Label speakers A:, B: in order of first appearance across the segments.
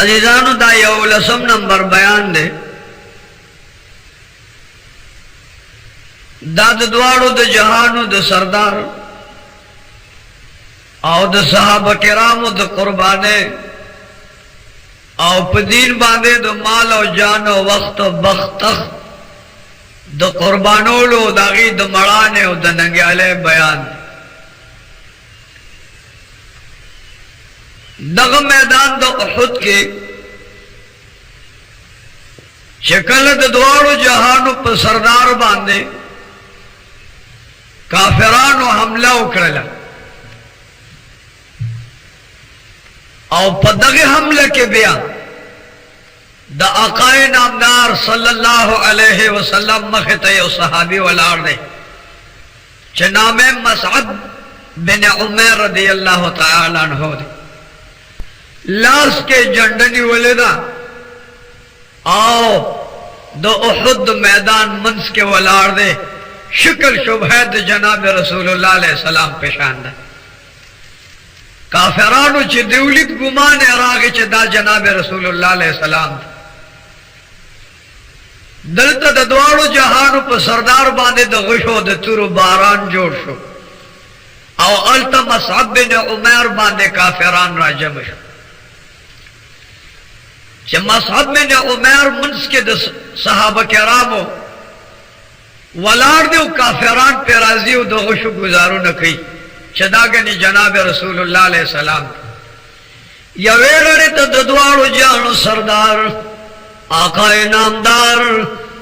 A: अजीजानु दा यौ लसम नंबर बयान दे दाद द्वाड़ो द जहानो द सरदार आओ द सहाबा किरामो द कुर्बाने आओ पदीन बांधे द माल और जानो वक्त बख्त द कुर्बानो लो दागी द मड़ाने द नंग्याले बयान दग मैदान द उहुद के शक्ल द द्वाड़ो जहानो पर सरदार बांधे काफिरानो हमला उकड़ला और पदगे हमले के बिया द आकाए नामदार सल्लल्लाहु अलैहि वसल्लम मखते सहाबी वलार दे चनामे मसअब बिन उमर रदी अल्लाह तआला अन्हु दे लाश के जंडनी वलेदा आओ द उहुद मैदान मंस के वलार दे शुक्र शुभैद जनाब रसूलुल्लाह अलैहि सलाम पेशान दे काफिरानो च दिवलित गुमान रागे च दा जनाब रसूलुल्लाह अलैहि सलाम दलता द द्वाड़ो जहानो पर सरदार बांधे द गुशो द तुरु बारान जोड़ शो आओ अलता मसअब बिन उमर बांधे काफिरान राजम शो मसअब बिन उमर मुंस के द सहाबा किरामो वलार दे काफिरान पे राजी द गुशो गुजारो न कई चदागनी जनाब रसूलुल्लाह अलैहि सलाम या वेलड़े तो द्वाड़ो जानो सरदार आकाए नामदार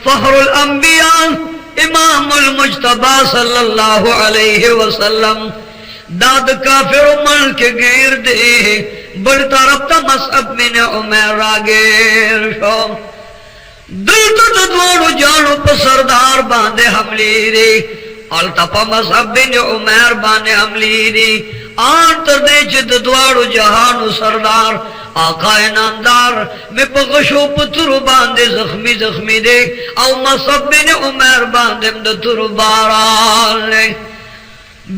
A: फखरुल अंबिया इमामुल मुज्तबा सल्लल्लाहु अलैहि वसल्लम दाद काफिर मन के गिर दे बढ़ता रफ्ता मसअब बिन उमर रागेर शो दिल तो द्वाड़ो जानो पर सरदार बांधे हमली रे अल्तपा मसअब बिन उमर बाने हमली रे आंतर दे जिद द्वाड़ो जहानो सरदार आकाए नामदार में पगशो पुत्रु बांधे जख्मी जख्मी दे औ मसअब बिन उमर बांधे द तुरु बारान ले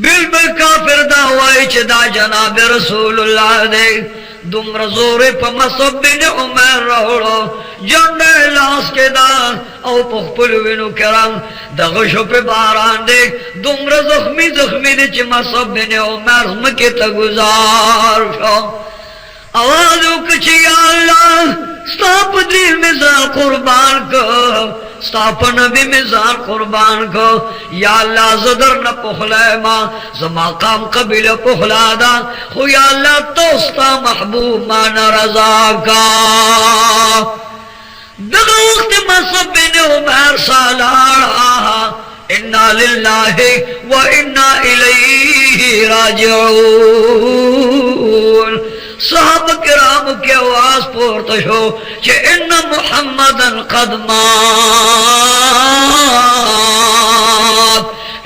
A: बिल्कुल काफिर दावाई चदा जनाब रसूलुल्लाह दे दुम्र जोरे पर मसअब बिन उमर रोड़ो जंडे लाश के दान औ पखपुलविनु करम दगशो पे बारान दे दुम्र जख्मी जख्मी दे च मसअब बिन उमर मके तगुजार शो आवाज उकची अल्लाह स्ताप दिल मिजान कुर्बान को स्ताप नबी मिजान कुर्बान को या अल्लाह जदर न पुखला मां जमा काम कबिल पुखलादा हो या अल्लाह तोस्ता महबूब मान रजा का दगा वक्त मसअब बिन उमर सालाड़ा इन्ना लिल्लाहि व इन्ना इलैहि राजिऊन साहब किराम की आवाज पोरतश हो कि इन्ना मुहम्मदन कद मात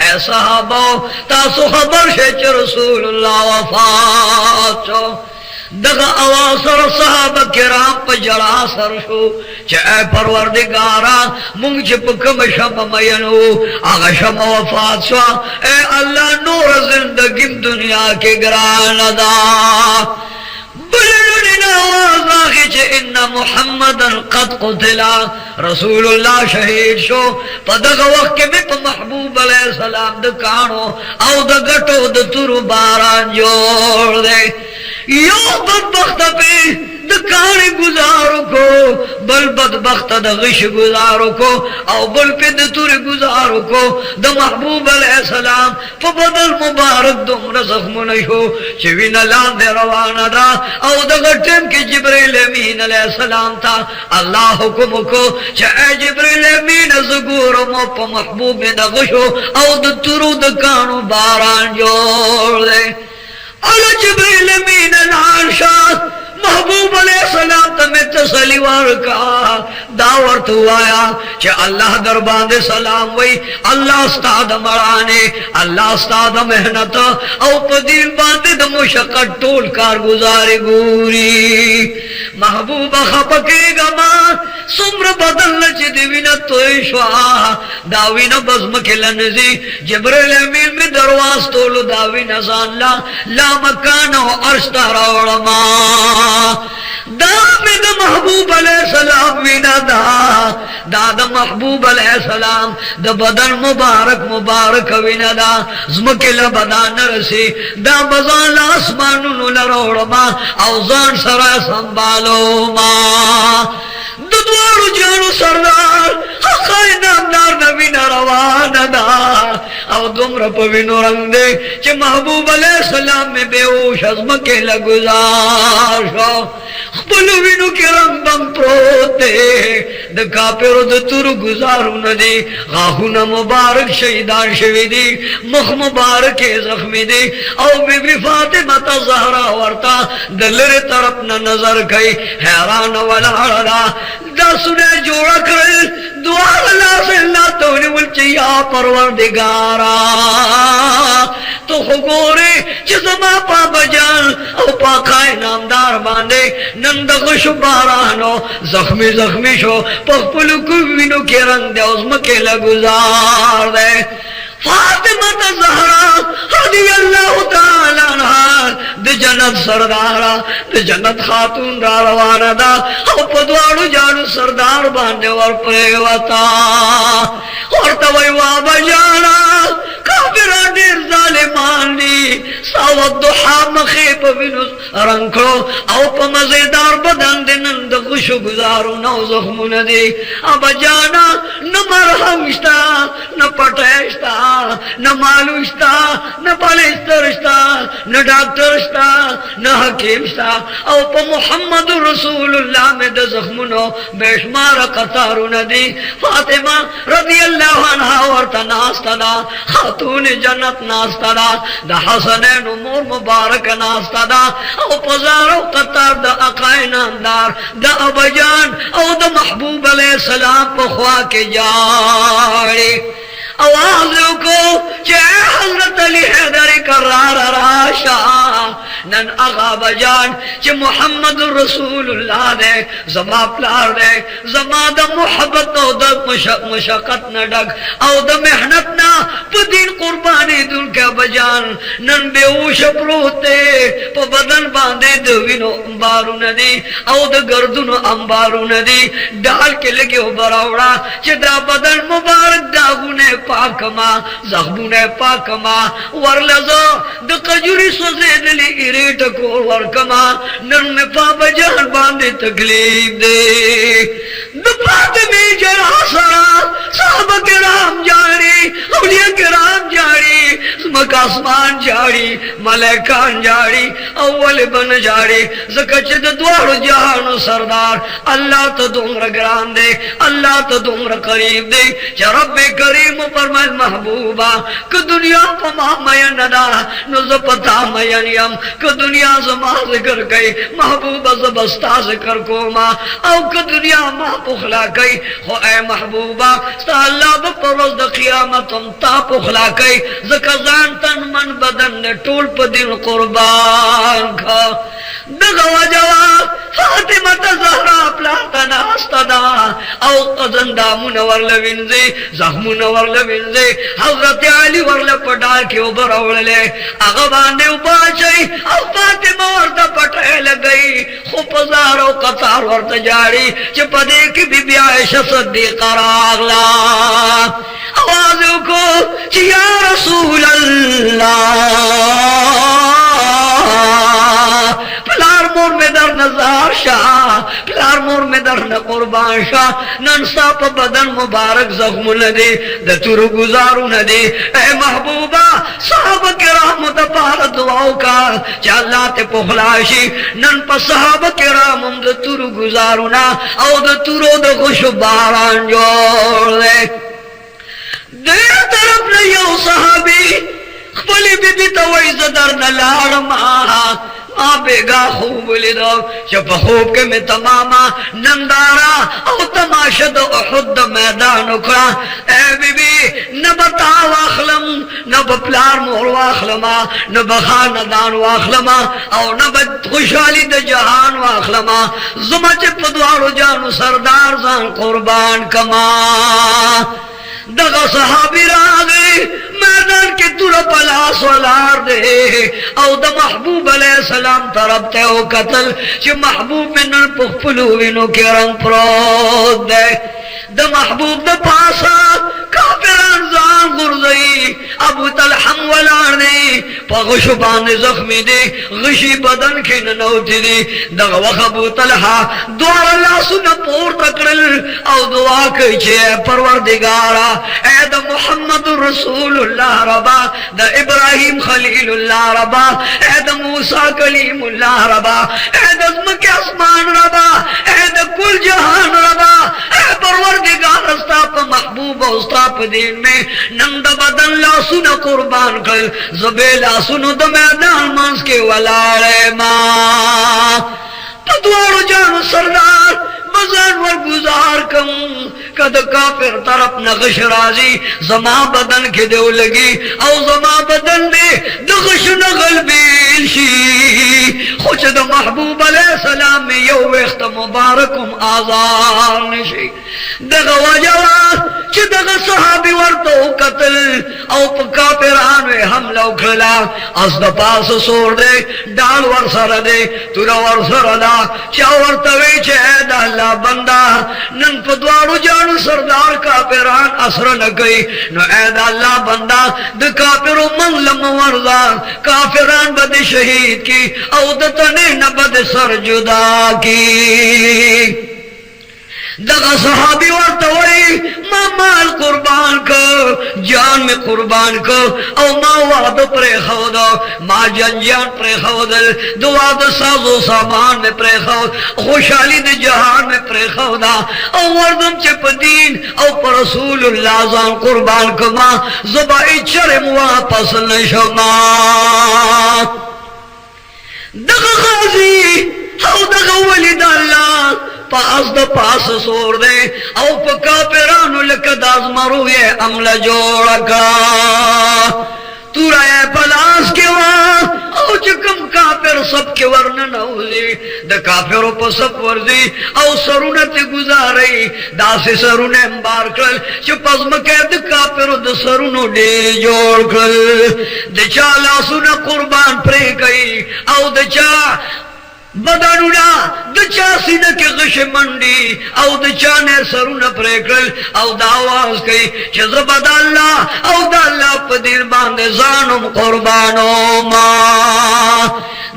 A: ऐ साहबो तासु खबर शे च रसूलुल्लाह वफात छो दगा आवासर साहब किराम पर जड़ा सर शो च ऐ परवरदिगारा मुंग च पुकम शम मयनो आगा शम वफात छो ऐ अल्लाह नूर जिंदगी दुनिया के ग्रान दा इन्ना मुहम्मदन कद कुतिला रसूलुल्लाह शहीद शो पदग वक्त में तो महबूब अलैहि सलाम द कानो औ द गटो द तुरु बारान जोड़ दे यो बदबख्त पे द काने गुजारो को बल बदबख्त द गिश गुजारो को औ बल पे द तुरु गुजारो को द महबूब अलैहि सलाम फबदल मुबारक दुम रज़म नशो चिविन लांदे रवाना दा औ द गटम के जिब्रील अमीन अलैहि सलाम था अल्लाह हुक्म को च ए जिब्रील अमीन ज़गूर मो प महबूब ने द गिशो औ द तुरु द कानो बारान जोड़ दे अल जिब्रील अमीन नाशात महबूब अलैहिस्सलाम तमें तसलीवार का दावत हुआ च अल्लाह दरबार दे सलाम वही अल्लाह उस्ताद मराने अल्लाह उस्ताद मेहनत औ पदील बांधे द मुशक्कत टोल कार गुजारे गुरी महबूब खपकेगा मां सुम्र बदल च दिविना तोयशवा दाविना बज़म केलन जी जिब्रील अमीन में दरवाज तोलो दाविना जानला ला मकान अर्श तारा दामिद महबूब अलैहिस्सलाम विना दा महबूब अलैहिस्सलाम द बदन मुबारक विना दा ज़मके बदान रसी दा बजान आसमानुन लरोड़मा औजान सरा संभालो मा दुद्वारु जानू सरदार हक़ाई नामदार नबी नरवाना दा अब दुमरा पविनो रंग दे चे महबूब अलैहिस्सलाम में बेहोश ज़मके गुजार पलविनु के रंग बम प्रोते द काफिरो द तुरु गुजारू नदी गाहुना मुबारक शहीदान शहीदी मुख मुबारक जख्मी दी और बीबी फातिमा ज़हरा वर्ता दलरे तरफ न नजर गई हैरान वाला हड़ा दा सुने जोड़ा कर दुआ अल्लाह से अल्लाह तो ने बोलचिया परवरदिगारा तो गोरे जिसमा पा बजान और पाखाए नामदार बांधे नंद खुशबारानो जख्मी जख्मी शो पखपुल कुविनो के रंग दे उसम के गुजार दे फातिमा ज़हरा रज़ियल्लाहु ताला अन्हा द जन्नत सरदारा द जन्नत खातून रवाना दा और पदवाड़ू जानू सरदार बांधे और प्रेवता और तवई वाबा जाना काफिरा देर जालिमान दी सावत दुहा मखीब बिनु रंखो औ मजेदार बदन दिनन द खुश गुजारू नौ जख्मुन दी अब जाना न मरहमस्ता न पटेस्ता न मालूस्ता न पलेस्तरस्ता न डॉक्टरस्ता न हकीमस्ता औ मुहम्मद रसूलुल्लाह में द जख्मुनो बेशुमार कतारू नदी फातिमा रज़ियल्लाहु अन्हा और तनास्ता खातून जन्नत नास्ता द हसनैन उमर मुबारक नास्ता औ पजारो कतार द अकाए नामदार द अबजान औ द महबूब अलैहिस्सलाम पखवा के जाड़ी आवाज को चे हजरत अली हैदर करार राशा नन आगा बजान चे मोहम्मद रसूलुल्लाह ने जमा प्यार ने जमा द मोहब्बत औ द मशक्कत न डग औ द मेहनत ना पुदीन कुर्बानी दुल के बजान नन बेहोश प्रोते प बदन बांधे दविनो अंबारू नदी औ द गर्दन अंबारू नदी डाल के लगे बरावड़ा चे दा बदन मुबारक दागुने पाकमा जख्मुने पाकमा वरलजो द कजुरी सोजे दली इरेट को वरकमा नन में पाप जान बांधे तकलीफ दे द फातिमे जरा सरा साहब के राम जारी औलिया के राम जारी मका आसमान जारी मलाइकान जारी अव्वल बन जारी ज़कच द द्वार जहान सरदार अल्लाह तो दुमरा ग्राम दे अल्लाह तो दुमरा करीब दे च रब्बे करीम पर मैं महबूबा क दुनिया पमा मयन दा नुज़ पता मयन यम क दुनिया जमा जिक्र गई महबूबा ज़बस्ता जिक्र को मां औ क दुनिया मां पुखला गई हो ए महबूबा सा अल्लाह बरोज द क़यामत हम ता पुखला गई ज़कज़ान तन मन बदन ने टोल प दिन कुर्बान खा दगवा जवाब फातिमा ज़हरा प्लातना हस्तना औ कज़ंदा मुनवर लविंजे जख्मुन वर लविंजे हजरत अली वर पडाल के ऊपर औले अगबाने उपाचई औ फातिमा वर पटे लगई खुपजार औ कतार वर जारी च पदे की बीबी आयशा सिद्दीक़ा रागला आवाज को या रसूल अल्लाह प्लार मोर में दर नजार शाह प्लार मोर में दर न कुर्बान शाह ननसा प बदन मुबारक जख्म न दे द तुरु गुजारू न दे ए महबूबा साहब के रहमत पार दुआओं का चला ते पुखलाशी नन प साहब के रहमत द तुरु गुजारू ना औ द तुरो द खुश बारान जोड़ दे दे तरफ न यो साहबी खपली बीबी तवई जदर न लाड़ माहा बेगा खूब लिदो जब खूब के में तमामा नंदारा और तमाशद उहुद मैदान उखड़ा ए बीबी न बता वाखलम न बप्लार मोर वाखलमा न बखानदान वाखलमा और न खुशहाली द जहान वाखलमा जुमा चे पदवारो जानू सरदार जान कुर्बान कमा दगा सहाबी रागे मैदान के तुर पलास वलार दे औ द महबूब अलैहिस्सलाम तरफ ते ओ कतल च महबूब में न पुखपलू विनो के रंग प्रोद दे द महबूब द पासा काफिरान जान गुरदई अबू तलहम वलार दे पगशुबान जख्मी दे गशी बदन के नौती दे दग वखबू तलहा द्वार अल्लाह सुन पोर तकड़ल औ दुआ कई छे परवरदिगारा ए द मुहम्मद रसूलुल्लाह रबा the Ibrahim Khalilullah rava A the Musa Kalimullah rava A the मक्के आसमान रबा ए द कुल जहान रबा ए परवरदिगार अस्ताप महबूब अस्ताप दिन में नंद बदन ला सुन कुर्बान कर जबेला सुन द मैदान मांस के वलारे मां पदवार जान सरदार मजान वर गुजार कम कद काफिर तरफ नगश राजी जमा बदन के देव लगी औ जमा बदन दे नगश नगल बेलशी खुच द महबूब अलैहिस्सलाम में यो वक्त मुबारकुम आजार नशी दग वजवा च दग सहाबी वर तो कत्ल औ काफिरान में हमला उखला अस द पास सोर दे डाल वर सर दे तुरा वर सर दा चावर तवे छे दा बंदा नन पदवारू जानू सरदार काफिरान असर न गई न ऐद अल्लाह बंदा द काफिरो मन लम वरदा काफिरान बद शहीद की औदत ने न बद सर जुदा की दगा सहाबी और तवई मां माल कुर्बान को जान में कुर्बान को और मां वाद प्रे खौदो मां जंजान प्रे खौदल दुआ द साजो सामान में प्रे खौद खुशहाली दे जहान में प्रे खौदा और वर्दम चपदीन और पर रसूलुल्लाह जान कुर्बान को मां जुबाई चरे वापस न शमा दगा खाजी हाउ दगा वलिद अल्लाह पास द पास सोर दे औ पका पेरानु लकदाज मारू ये अमला जोड़ का तुराए पलास के वहां औ चकम काफिर सब के वर्णन औजी द काफिरों पर सब वर्जी औ सरुनत गुजारी दासे सरुने अंबार कर चुपस मकैद काफिरों द सरुनो डेर जोड़ कर द चाला सुन कुर्बान प्रे गई औ द चा बदानुना दचा सीन के गश मंडी औ दचा ने सरुन प्रेकल औ दावाज कई चज बदल्ला औ दल्ला पदिर बांधे जानम कुर्बानो मा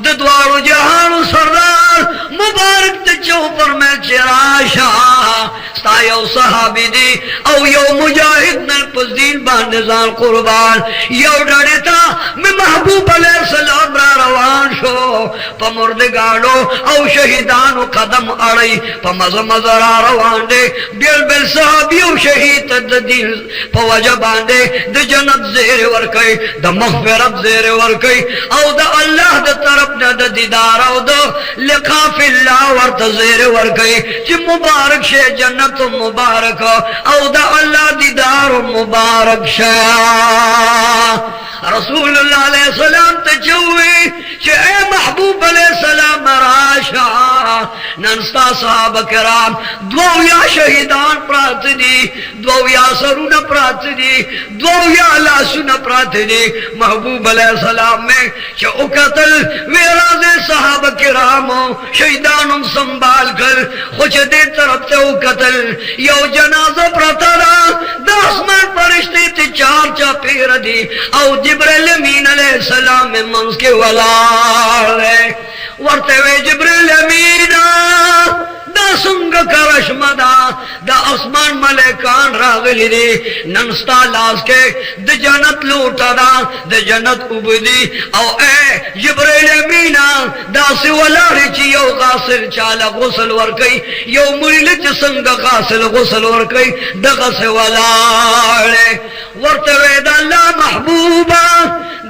A: दद्वारो जहान सरदार मुबारक तचो पर मैं चिराशा स्तायो सहाबी दी औ यो मुजाहिद नल पदीन बांधे जान कुर्बान यो डरेता मैं महबूब अलैहिस्सलाम रा रवान शो पमुर्दगार औ शहीदानो कदम अड़ई पमज मजरा रवान दे बिल बिल साहबियो शहीद द दिल पवजा बांधे द जन्नत जेर वर कई द मगफिरत जेर वर कई औ द अल्लाह द तरफ द दीदार औ द लिखा फिल्लाह वर द जेर वर कई कि मुबारक शे जन्नत मुबारक औ द अल्लाह दीदार मुबारक शे रसूलुल्लाह अलैहि सलाम तजवे che e महबूब अलैहिस्सलाम राशा नंस्ता साहब कराम दो या शहीदान प्रार्थनी दो या सरुन प्रार्थनी दो या लासुन प्रार्थनी महबूब अलैहिस्सलाम में che उकतल वेराजे साहब करामो शहीदान संभाल कर खुश दे तरफ से उकतल यो जनाजा प्रतरा दसमान फरिश्ते ते चार चपेर दी औ जिब्राइल अमीन अलैहिस्सलाम में मंस के वाला वर्ते वे जिब्रील अमीना दा संग करश मदा दा आसमान मलेकान रागली दे नंस्ता लास के द जन्नत लूटा दा द जन्नत उबदी औ ए जिब्रील अमीना दा से वला रिचियो गासिल चाला गुसल वर कई यो मुरिल संग गासिल गुसल वर कई दगा से वला वर्ते वे दा अल्लाह महबूबा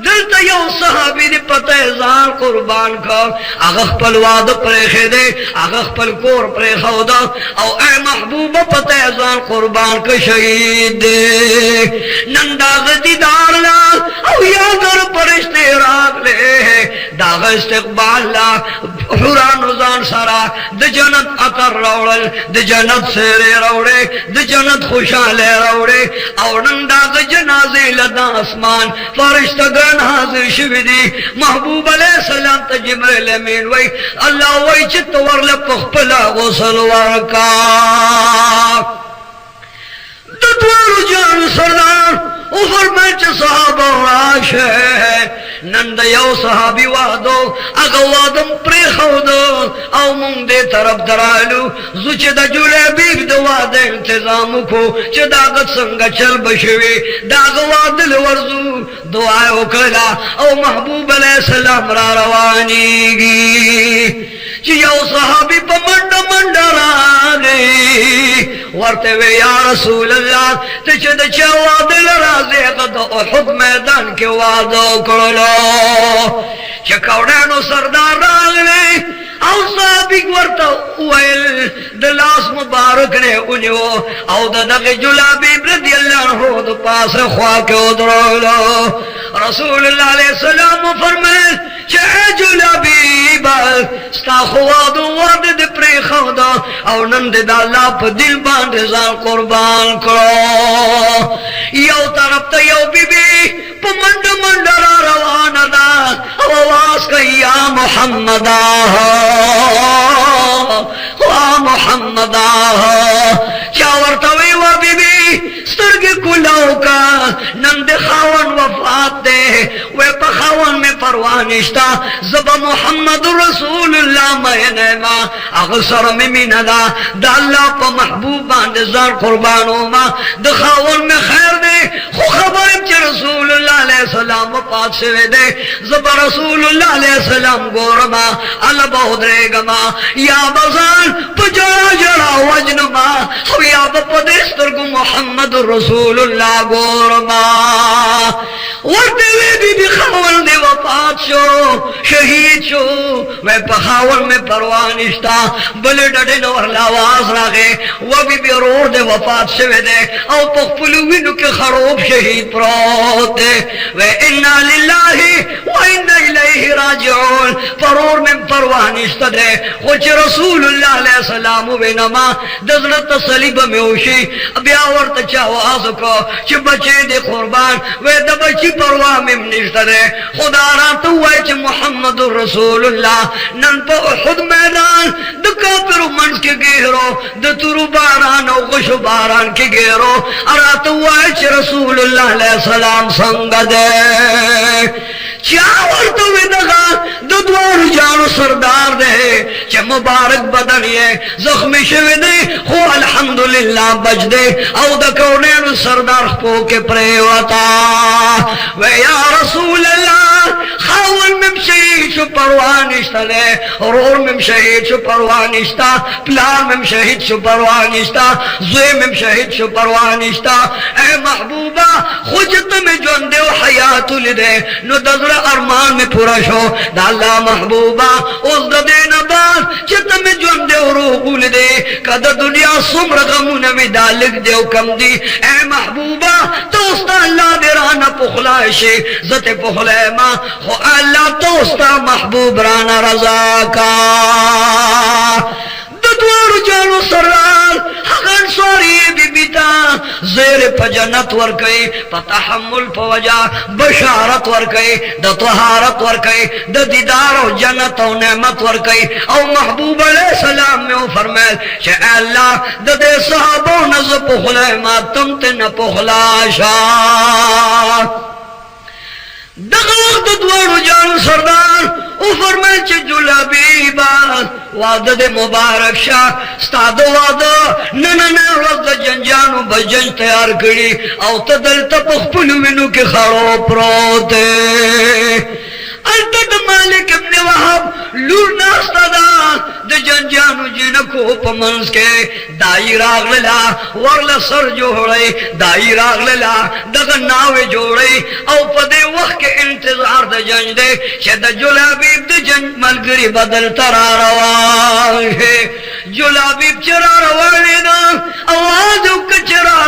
A: दिलता यो सहाबी ने पता जान कुर्बान का आगख पल वाद प्रेखे दे आगख पल कोर प्रेखो दो औ ए महबूब पता जान कुर्बान का शहीद दे नंदाग दीदार ला औ यागर परिश्ते राग ले दाग इस्तिकबाल ला हुरान जान سرا د جنت عطر راوړل د جنت سره راوړې د جنت خوشاله راوړې او نن دا جنازه لدا اسمان فرشتگان حاضر شوی دي محبوب علیہ السلام ته جبرائیل امین وای الله وای چې تور له خپل غسل ورکا د دوړو جان سردار او فرمایي چې صحابه راشه نن د یو صحابي وادو هغه وادم پرې خودو او مونږ دې طرف درالو زو چې د جلابیب د واده تنظیم کو چې دا څنګه چل بشوي دا وادل ورزو دعا وکړه او محبوب علیہ السلام را روانيږي چې یو صحابي په منډه منډه راغی ورته وی یا رسول الله ته چې د چا واده راځي هغه د احد میدان کې واده کړلو چې کاوډانو سردار راغلی او صحابي ورته ویل د لاس مبارک نه اونیو او دغه جلابی رضی الله عنه د پاسه خوا کې ودرولو رسول الله علیه السلام فرمایل چې جلابی با ستا خوادو ورد د پرې خدا او نن د الله په دل باندې ځان قربان کړو یو طرف ته یو بیبي په منډه منډه روانه ده او आवाज کوي یا محمد محمد چا ورته وی و بیبي سترګې کولاو کا نن د خاون وفات ده و په خاون می پروا نشتا زب محمد رسول الله مینه ما هغه سره می مینا ده د الله په محبوب باندې ځان قربانو ما د خاون می خیر ده خو خبرم چې رسول الله علیه السلام پات شوه ده زب رسول الله علیه السلام ګورما الله بودرېګما یا بزان پجړا جړا وجنما او یا په دې سترګو محمد رسول الله ګورما ورته وی بی خاون دی وفات شو شهید شو میں پخاون میں پروا نشتا بل ډډه نو ورلا आवाज راغې و بی رور دی وفات شوه دی او په خپل وینو کې خروب شهید پروت دی و انا لله و انا الیه راجعون پرور میں پروا نشتا دی خو چې رسول الله علیه السلام وینما د زړه تسلی به موشي بیا ورته چا आवाज کو چې بچی دی قربان و د بچی پروا مې نشته ده خدا راته وای چې محمد رسول الله نن په احد میدان د کافرو منځ کې ګیرو د تورو باران او غشو باران کې ګیرو راته وای چې رسول الله علیه السلام څنګه ده چا ورته ودغه د دوار جانو سردار ده چې مبارک بدن یې زخمی شوی دی خو الحمدلله بچ دی او د کونینو سردار خو کې پریوتا و یا رسول الله خاون مم شهید شو پروا نشته ده رور مم شهید شو پروا نشته پلار مم شهید شو پروا نشته زوی مم شهید شو پروا نشته اے محبوبا خوجت میں ژوند او حیات لده نو دزر ارمان میں پورا شو د الله محبوبا اوس د دین بعد چې تم ژوند او روح لده کده دنیا څومره غمونه می دالک دیو کم دی اے محبوبا توست الله درانه پخلا شي زته پخلا ما خو الله توست محبوب رانا رضا کا د دوړو جانو سرال هغه سوري بیبیتا زیر په جنت ور کوي په تحمل په وجا بشارت ور کوي د طهارت ور کوي د دیدار او جنت او نعمت ور کوي او محبوب علیہ السلام نے فرمایا چې الله د دې صحابو نز په خلای ما تم ته نه په خلا شاه دغه وخت دوړو جان سردار او فرمایل چې جلابی با وعده مبارک شاه ستادو وعده نن ورځ جنجانو بجن تیار کړي او تدلته په خپل وینو کې خړو پروت الته مالک ابن وهب لور ناستا دا د جنجانو جنکو په منځ کې دای راغلا ورله سر جوړي دای راغلا دغه ناوې جوړي او په دې وخت کې انتظار د جنگ دی چې د جلابی د جنگ ملګری بدل تر روان جلابی چر روان دا आवाज وکړه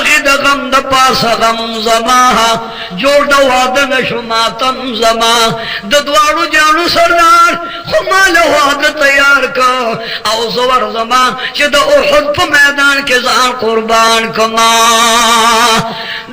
A: داغی دا غم دا پاس غم زما جوڑ دا وعد نشو ماتم زما دا دوارو جانو سردار خمال وعد تیار کا او زور زما چه دا احد پا میدان کے زان قربان کما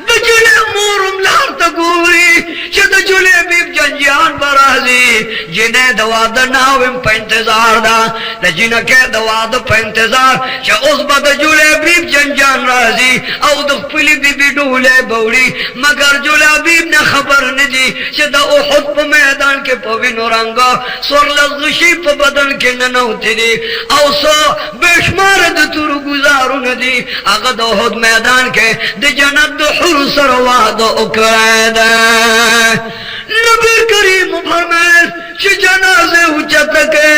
A: دا جلے مورم لار تا گوری چه دا جلے بیب جنجان برازی جنہیں دا وعد ناویم پا انتظار دا جنہ کے دا وعد پا انتظار چه اس با دا جلے بیب جنجان رازی او دا پلی بی بی ڈولے بوڑی مگر جلے بیب نے خبر ندی چه دا احد پا میدان کے پوینو رنگا سور لزغشی پا بدن کے ننوتی دی او سو بیشمار دا تورو گزارو ندی اگا دا احد میدان کے دا جنت دا حر سروا دا اکرائے دا نبی کریم فرمائے چھ جنازے اچت کے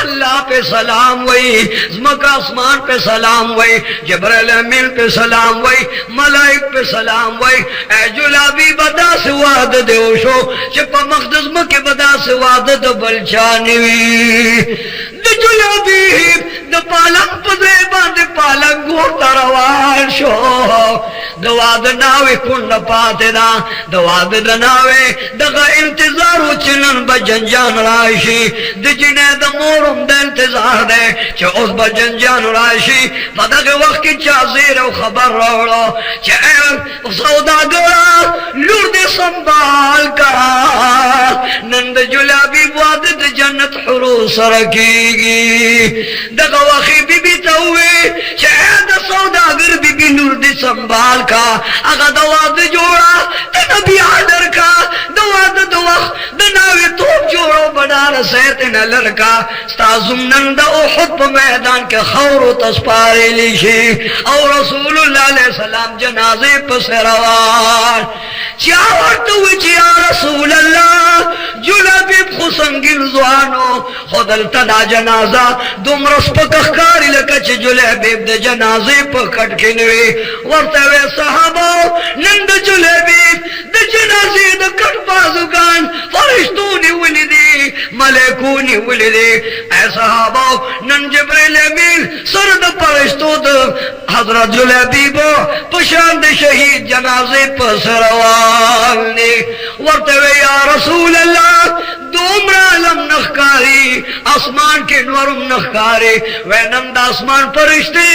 A: اللہ پہ سلام وئی زمکہ آسمان پہ سلام وئی جبرائیل امین پہ سلام وئی ملائک پہ سلام وئی اے جلابی بدا سے وعد دیوشو چھ پا مقدس مکہ بدا سے وعد دو بلچانی وی دا جلابی دا پالنگ پدے باندے پالنگ گورتا روان شو دا وعد ناوی کن پاتے دا دا وعد دا ناوی دا غا انتظارو چنن بجنجان رائشی دا جنہ دا مورم دا انتظار دے چھ اس بجنجان رائشی پدا کے وقت کی چازیر و خبر روڑو چھ اے سودا گورا لور دے سنبال کا نند جلابی وعد دا جنت حروس رکی گی دا غواخی بی بی تاوی چھ اے دا سودا گر بی بی لور دے سنبال کا اگا دا وعد جوڑا دا نبی آدر کا دا وعد دا وقت دا ناوی توب جوڑو بڑا رسیتنا لڑکا ستازم نند احد پا میدان کے خور و تسپاری لیشی او رسول اللہ علیہ السلام جنازے پس روان چاورتوی چیا رسول اللہ جلبیب خسنگل زوانو خودلتا دا جنازہ دم رس پا کخکاری لکا چی جلبیب دا جنازے پا کٹکنوی ورطوی صحابو نند جلبیب دا جنازے دا کٹ بازوگان فرشتونی ولیدی ملکونی ولیدی اے صحابو نن جبریل امین سرد فرشتو دا حضرت جلبیبو پشاند شہید جنازے پس روانی ورطوی یا رسول اللہ دومرا علم نخکاری آسمان کے نورم نخکاری وینم دا آسمان پرشتے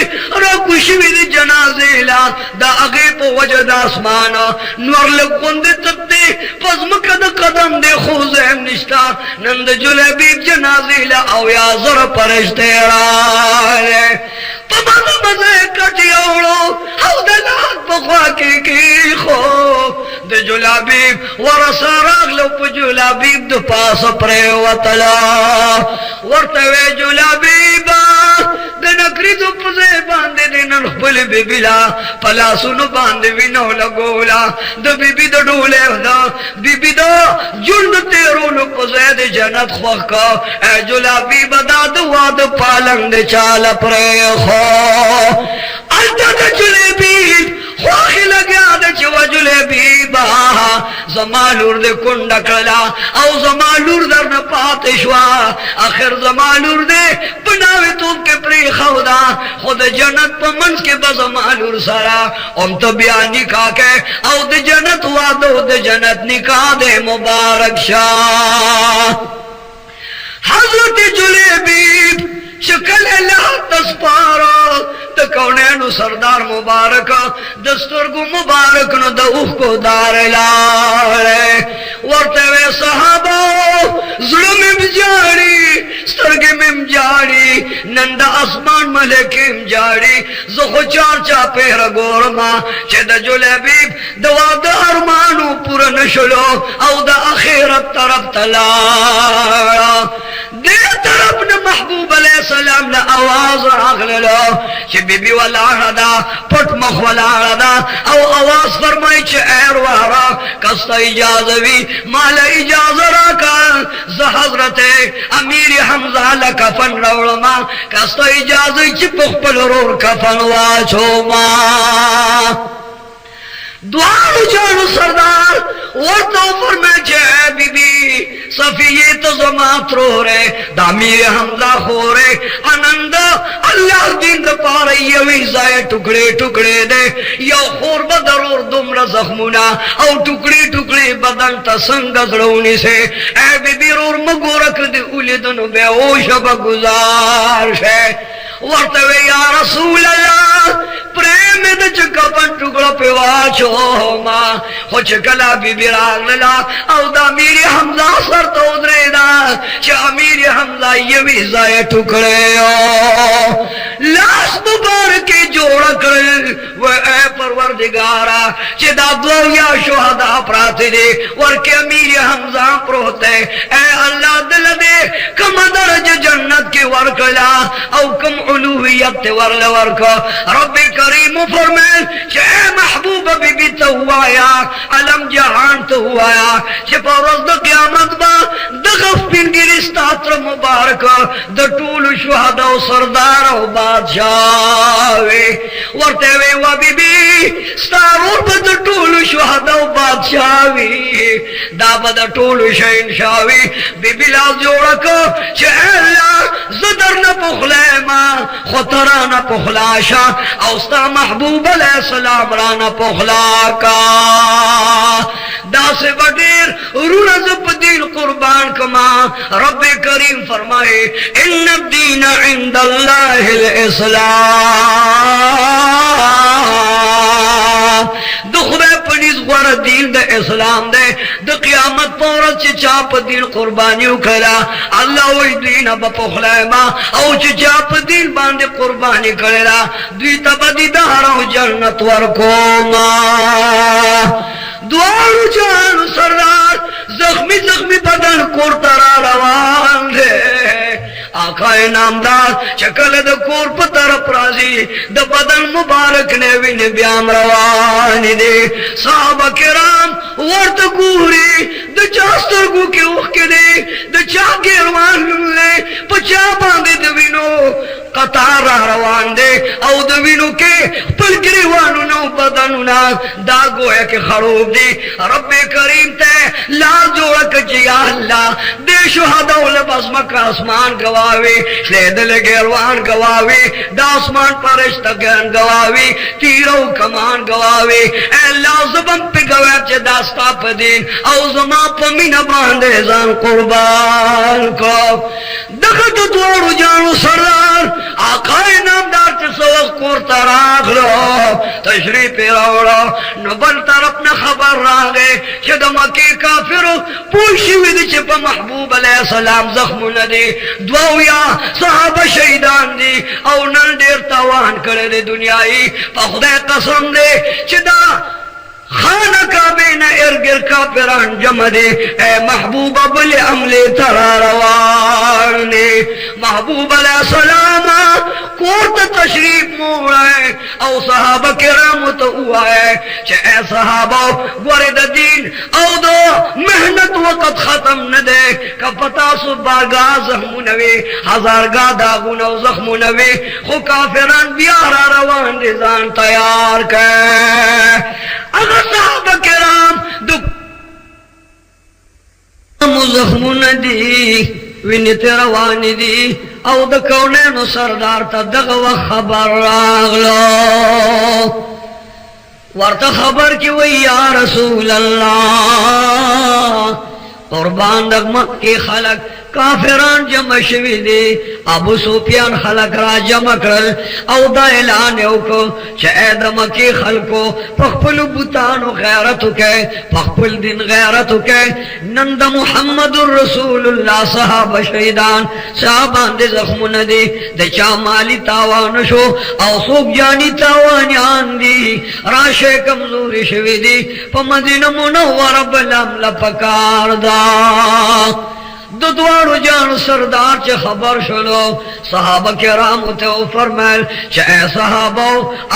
A: رکوشوی دی جنازے لا دا اغیب وجد آسمان نور لگوند تکتے پزمکد قدم دے خوزہم نشتا نند جلبیب جنازے لا او یا زر پرشتے رائے پمد مزے کٹی اوڑو او دلات بخوا کی خو دا جلبیب ورسا راغلو پا جلبیب دا پاس پرے وطلا ورطوے جلبیبا دا نکری دو پزے باندے دینن خبل بی بلا پلا سنو باندے وینو لگولا دا بی بی دا ڈولے دا بی بی دا جند تیرونو پزے دے جنت خوخ کا اے جلبیبا دا دوا دا پالنگ دے چال پرے خو آلتا دا جلبیب خواخی لگیا دا چوا جلبیبا زمالور دے کنڈکلا او زمالور در نپاتشوا آخر زمالور دے بناوی توب کے پری خودا خود جنت پا منس کے بزمالور سارا ام تو بیان نکاح کے او دے جنت وادو دے جنت نکاح دے مبارک شاہ حضرت جلیبیب شکل اللہ تسپارو تکونینو سردار مبارک دسترگو مبارک نو دوخ کو دار لارے ورطوے صحابو ظلم بجاری سترگی مم جاری نند اسمان ملکیم جاری زخو چار چا پہر گورما چه دا جلبیب دوا دا ارمانو پورا نشلو او دا اخیرت طرف تلارا دے طرف نا محبوب علیہ السلام نا آواز راغللو چه بی بی والا دا پٹ مخ والا دا او آواز فرمائی چه ایر وارا کستا اجازوی مالا اجاز راکا ز حضرت امیر حمزہ لکفن روڑما کستا اجازوی چه پخپل رور کفن واچو ما دوارو جانو سردار ورطو فرمائے چھے بی بی صفیہ تو زمات رو رے دامیر حمزہ خو رے انند اللہ دین دا پارئی یوی ځای ټوکړې ټوکړې دے یو خور بدرور دومره زخمونه او ټوکړې ټوکړې بدن ته څنګه زړونی سے اے بی بی رور مګوره کړي ولیدنو به او شب گزار شه ورته یا رسول الله پریم د چکپن ټوکړه په واچو ما خو چې کلا بی بی راغلا او د امیر حمزه سر ته ودرېدا چې امیر حمزه یوی ځای ټوکړې لاس مبارک جوړ کړل و اے پروردگارا چې دا دوه یا شهدا پراته دي ورکه امیر حمزه پروت ہے اے اللہ دل دے کم درجه جنت کې ورکلا او کم علویت ورل ورکا رب کریم فرمائے کہ اے محبوب بی بی تو ہوایا علم جہان تو ہوایا کہ پروز دا قیامت با دغف پنگیری ستاتر مبارک دا طول شہدہ و سردار و بادشاہ ورتے وے و بی بی ستارور با دا طول شہدہ و بادشاہ دا با دا طول شہنشاوی بی بی لاز جوڑکا کہ اے اللہ زدر نہ پخلے ماں خطرہ نہ پخلاشا اوستا محبوب علیہ السلام رانا پخلا کا دا سے بغیر رونزب دین قربان کما رب کریم فرمائے ان الدین عند اللہ الاسلام دخبے پنیز غور دین دا اسلام دے دا قیامت پورت چی چاپ دین قربانیو کلا اللہ وی دین با پخلائے ما او چی چاپ دین باندے قربانی کلا دوی تبدی دارو جنت ورکو ما دوارو جانو سردار زخمی زخمی بدن کور ترا روان دے آقا نامدار چکل دا کور پتر پرازی دا بدن مبارک نیوی نبیام روانی دے صحابہ کرام ورد گوری دا چاستر گو کے اوخ کے دے دا چاہ گیروان لے پچا باندے دوینو قطار روان دے او دوینو کے پل گریوانو نو بدنو نا دا گویا کے خروب دی رب کریم تے لا جوڑا کچی یا اللہ دے شہدہ لبس مکہ اسمان گواوی شلیدل گیروان گواوی دا اسمان پرشتہ گرن گواوی تیرو کمان گواوی اے اللہ زبان پہ گویا چے داستا پہ دین او زمان پہ من باندے زان قربان کو دخت دوارو جانو سردار آقای نامدار چه سوز کورتا راغ لو تشریف راوڑا نبل طرف نا خبر راگے چه دا مکی کافرو پوشی ویدی چه پا محبوب علیہ السلام زخمو ندی دواویا صحابہ شہیدان دی او نل دیر تاوان کرے دنیای پا خدای قسم دے چه دا خانہ کعبے نہ ارگر کا پیران جمع دے اے محبوب بل عملے ترا روانے محبوب علیہ السلام کوت تشریف موڑا ہے او صحابہ کرام تو ہوا ہے چہ اے صحابہ گورد دین او دو محنت وقت ختم نہ دے کا پتا سو بارگاہ زخمو نوے ہزار گاہ داغو نو زخمو نوے خو کافران بیارا روان رضان تیار کر اگر صحابہ کرام دو زخمون دی وینت روانی دی او دا کونینو سردار تا دغو خبر راغلو ورطا خبر کی وی یا رسول اللہ قربان دغ مکی خلق کافران جمع شوی دی ابو سفیان خلق را جمع کرل او دا اعلان اوکو چه اید مکی خلقو پخپل بوتانو غیرتو کے پخپل دن غیرتو کے نند محمد رسول اللہ صحابہ شہیدان صحابان دے زخمون دی دے چا مالی تاوان شو او سوک جانی تاوانیان دی راشے کمزوری شوی دی پا مدینہ منور بلام لپکار دا دوارو جان سردار چه خبر شلو صحابہ کرام تے فرمائل چه اے صحابہ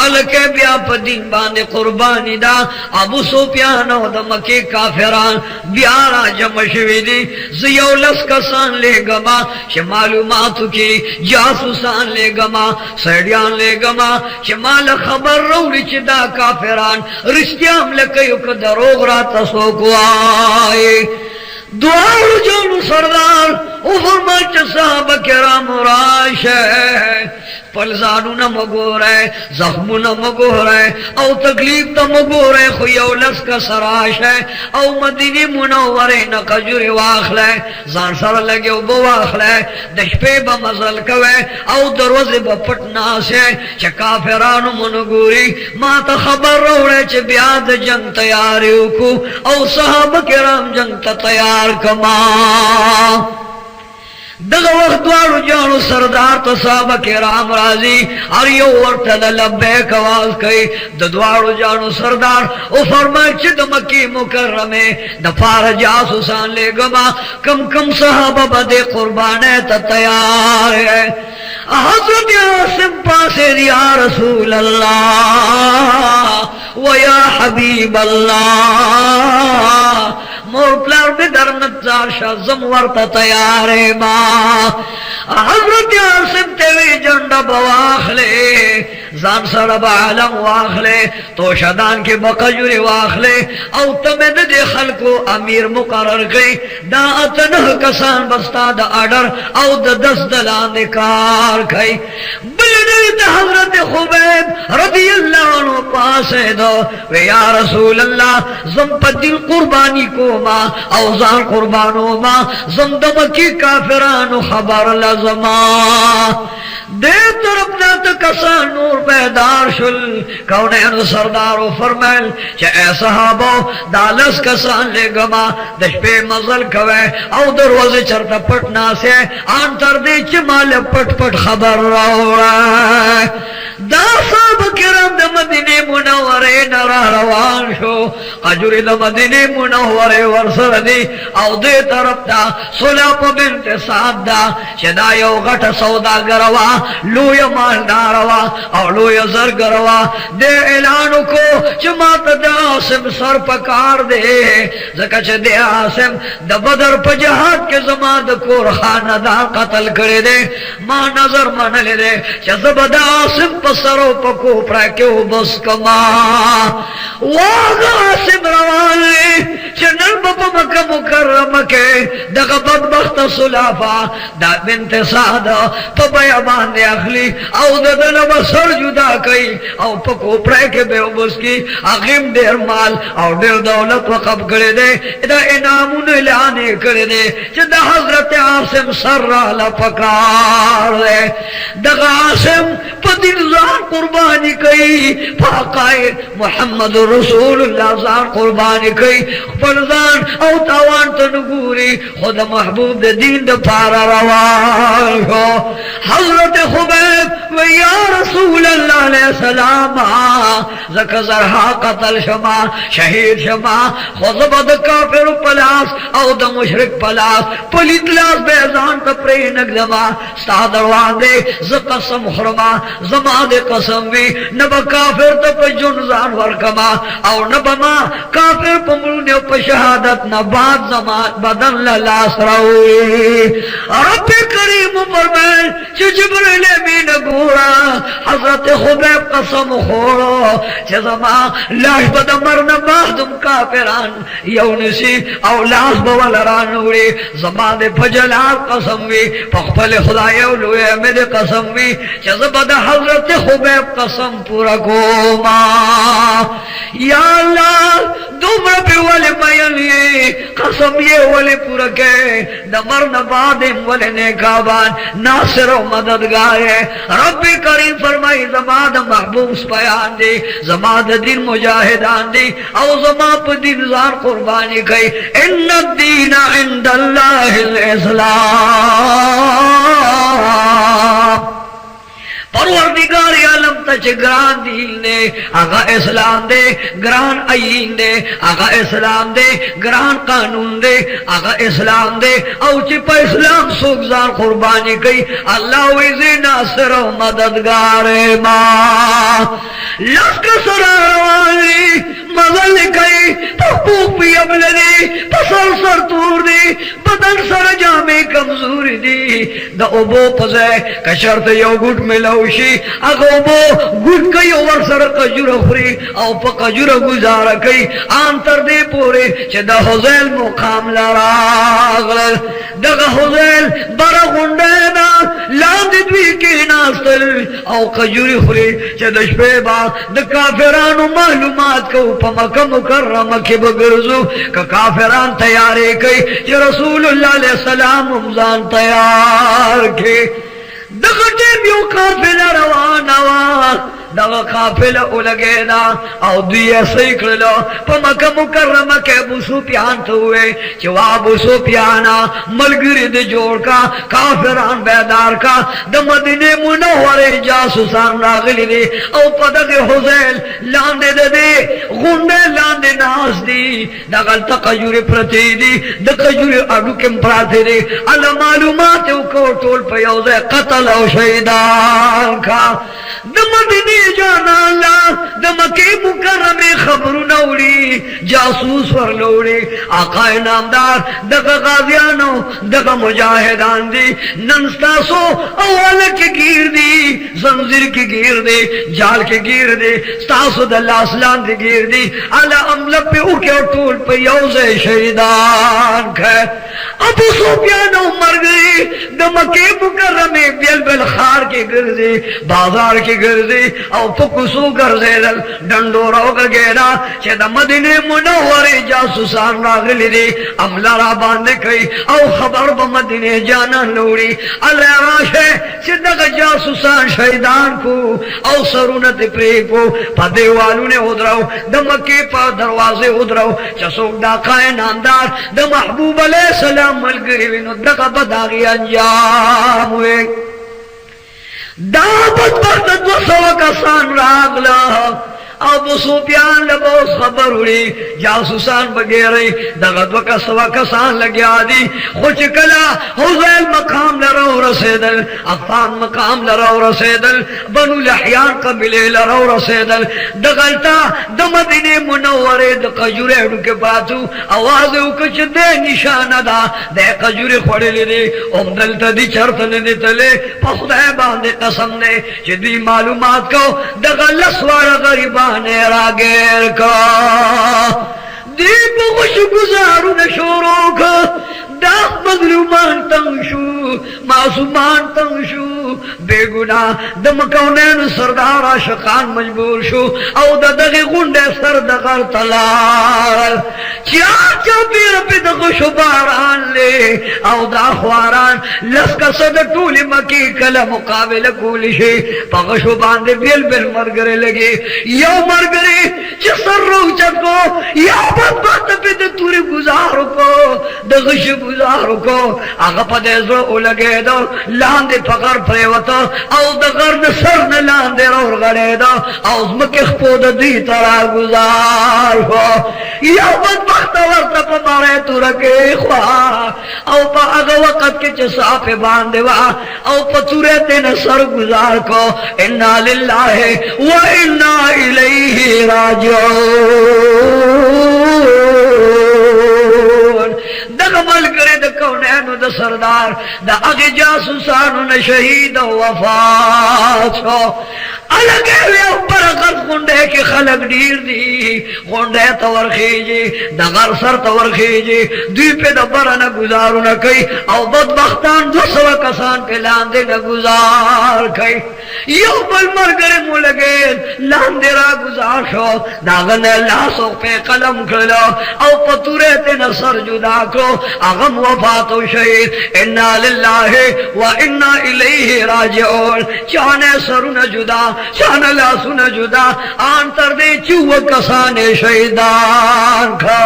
A: علکے بیا پا دین باندے قربانی دا ابو سفیان و دا مکی کافران بیارا جمع شوی دی زیو لس کسان لے گما چه معلوماتو کی جاسوسان لے گما سیڈیان لے گما چه مال خبر روڑی چه دا کافران رشتیام لکیو که دروغ را تسوکو آئے دعاو جانو سردار او فرمائے صحابہ کرام راش ہے पलजानू न मगोरे जख्मू न मगोरे औ तकलीफ त मगोरे खो यौलस का सराश है औ मदीने मुनव्वरे न कजुरे वाखले जान सर लगे बो वाखले दशपे ब मजल कवे औ दरवाजे ब पटना से च काफिरान मुनगुरी मा त खबर रोड़े च ब्याद जंग तैयार को औ साहब किराम जंग तैयार कमा दग वक्त वालू जानू सरदार तो साहब के राम राजी और यो वर्तल लब्बैक आवाज कही दद्वाड़ू जानू सरदार ओ फरमाए चिद मक्की मुकर्रमे दफार जासूसान ले गमा कम कम साहब बदे कुर्बाने तैयार है हजरत आसिम पासे या रसूल अल्लाह व या हबीब अल्लाह मोर प्लार में दरनत जाशा जमवर्त तैयार है माँ हजरत आसिम तेरी झंडा बवाखले जान सरब आलम वाखले तो शदान के बकजुरे वाखले औ तमें दे खल्को अमीर मुकर्रर गई दा अतनह कसान बस्ता द आर्डर औ द 10 दलान कार गई हजरत खुबैब रज़ी अल्लाह अन्हु पास है दो वे या रसूल अल्लाह जम पदिल कुर्बानी को माँ औजार कुर्बानो माँ जम दम की काफिरानो खबर लजमा दे तरफ जात कसा नूर पैदार शुल कौन सरदारो फरमैल चे ऐसा हाबो दालस कसान ले गमा दश पे मजल कवे औ दरवाजे चरता पटना से आंतर दे चमाल पट पट खबर रहा दा साहब किराम द मदीने मुनव्वरे नरा रवान शो अजुरी द मदीने मुनव्वरे वर्सर दी औ दे तरफ दा सुलाप बिन्त सादा चदा यो गठ सौदा गरवा लूय मालदारवा और लूय जर गरवा दे ऐलान को जमात द आसिम सर पकार दे जकच दे आसिम द बदर प जहाद के जमात को खानदा कत्ल करे दे मां नजर मन ले दे जबद आसिम पसरो पको प्रक्यो बस कमा वागा आसिम रवाने चनल बप मक्का मुकर्रम के दग बदबख्त सुलाफा दा बिन्त सादा तो बयाबान दे अखली औ ददन बसर जुदा कई औ पको प्रके बेबस की अगिम देर माल और देर दौलत वक़फ करे दे इदा इनामुन लाने करे दे जदा हजरत आसिम सर्रा ला पकार दे दग आसिम पदिन जान कुर्बानी कई फाकाए मोहम्मद रसूलुल्लाह जान कुर्बानी कई फरजान औ तावान तनगूरी खुद महबूब दे दीन द पारा रवान हो हजरत खुबैब व या रसूल अल्लाह अलैहि सलाम ज़कज़रहा कत्ल शमा शहीद शमा खुद बद काफिर पलास औ द मुशरिक पलास पलित लास बेजान त प्रेनक जमा सादरवान दे ज कसम खुरमा जमा दे कसम भी न ब काफिर त पजुन जानवर कमा और न बमा काफिर पमरू ने प शहादत न बाद जमा बदन लास रहुई रब करीम फरमाए जिब्रील अमीन गोरा हजरत खुबैब कसम खोड़ो जमा लाश बद मरन बादम काफिरान यौनसी और लाश बवल रानूरी जमा दे फजलाल कसम भी पखपल खुदाए लोए में दे कसम भी जबद हजरत खुबैब कसम पूरा गोमा या अल्लाह दुमर पे वाले मयन ये कसम ये वाले पूरा के दमर नबादिम वाले ने काबान नासिर और मददगार है रब्बी करीम फरमाई जमाद महबूब बयान दे जमाद दिन मुजाहिदान दे और जमाप दिन जार कुर्बानी कई इन्ना दीना इंदल्लाहिल इस्लाम परवरदिगार आलम तच ग्रान दीन दे आगा इस्लाम दे ग्रान आईन दे आगा इस्लाम दे ग्रान कानून दे आगा इस्लाम दे औची पर इस्लाम सुगजार कुर्बानी कई अल्लाह विज़े नासिर और मददगार माँ लश्कर सरारवानी मजल कई पप्पू पी अबलनी पसर सर तूर दी बदन सर जामे कमजोरी दी द ओबो पजे कशरत यो गुट मिलौशी अगोबो गुट कई ओवर सर कजुर फ्री औ प कजुर गुजार कई आंतर दे पूरे च द हुजैल मुकाम लरागल द हुजैल बर गुंडे ना लांद द्वी के नास्तल औ कजुर फ्री च द शपे बा द काफिरानु मालूमात को मक्का मुकर्रमा के बगरजू का काफिरान तैयारे कई कि रसूलुल्लाह अलैहि सलाम उमजान तैयार के दगटे बियो काफिला रवाना वा दगा काफिला उलगेदा और दिए सही करलो पर मक्का मुकर्रमा के अबू सुफियान तो हुए चवा अबू सुफियाना मलगिरी दे जोड़ का काफिरान बेदार का द मदीने मुनव्वरे जासूसान रागली दे और पदक हुजैल लांदे दे गुंडे लांदे नास दी दगल तकजुरे प्रति दी द कजुरे अडू के प्राथे दे अल मालूमात को टोल पयोजे कत्ल और शहीदान का द मदीने जाना ला द मक्के मुकर्रमे खबरू नौड़ी जासूस वर लोड़ी आका नामदार दग गाजियानो दग मुजाहिदान दी नंस्तासो अवल के गिर दी जंजीर के गिर दे जाल के गिर दे स्तासो दलासलान दे गिर दी अला अमल पे उके टूल पे यौजे शहीदान खे अबू सुफियान मर गई द मक्के मुकर्रमे बेल खार के गिर दे बाजार के गिर दे और फुकुसू कर दे डंडोरा का गेरा चेद मदीने मुनव्वरे जासूसान रागली दे अमलारा बांधे कई और खबर ब मदीने जाना लोड़ी अल्लाह सिद्दक जासूसान शहीदान को और सरूनत प्रे को पदे वालों ने उधराओ द मक्के पर दरवाजे उधराओ चसोक डाकाए नामदार द महबूब अलैहिस्सलाम मलगरी विनो दक बदागी अंजाम हुए दावत पर दो सवा का सान रागला अबू सुफियान लबोस खबर हुई जासूसान बगैर दगत का सवा का सान लग्या दी खुच कला हुजैल मकाम लरो रसेदल अफान मकाम लरो रसेदल बनु लहयान कबिले लरो रसेदल दगलता द मदीने मुनव्वरे द कजुरे के बातू आवाज उकच दे निशाना दा दे कजुरे खोड़े दे उमदल तदी चरतने दे तले पखुदा बांधे कसम ने जिदी मालूमात को दगल लसवार गरीबा रागेर का दीप खुश गुजारू न शोरों का दाग मजलूमान तंगशु मासूमान तंगशु बेगुना दम कौनैन सरदार आशकान मजबूर शु औ दगे गुंडे सर दगर तलाल चा पीर पे दगो शुबारान ले औ दा ख्वारान लस्का सद टूली मकी कला मुकाबले कूलिशे पगशु बांधे बिल मर गरे लगे यो मर गरे चसर रोचत को या बात पे तुरे गुजारो को दगश गुजारो को आगा पदेजो उलगे दो लांदे पकड़ प्रेवतो औ दगर न सर न लांदे और गड़े दो औ मके खपोद दी तरह गुजार हो या बदबख्त वर्त पमारे तुरके ख्वा औ पा आगा वक़्त के चसा पे बांधे वा औ पतुरे तेन सर गुजार को इन्ना लिल्लाहि व इन्ना इलैहि राजिऊन दगमल करे द कौनैन द सरदार द आगे जासूसान न शहीद वफात हो अलग है ऊपर अगर गुंडे के खलक डीर दी गुंडे तवर खीजी दगर सर तवर खीजी द्वीपे दबर न गुजारू न कई और बदबख्तान दो सवा कसान पे लांदे न गुजार कई यो बल मर गरे मुलगे लांदे रा गुजार शो दागन लासो पे कलम खलो और पतुरे ते न सर जुदा को अगम वफात शहीद इन्ना लिल्लाहि व इन्ना इलैहि राजिऊन चाने सर न जुदा चाने लासु न जुदा आंतर दे चुव कसाने शहीदान का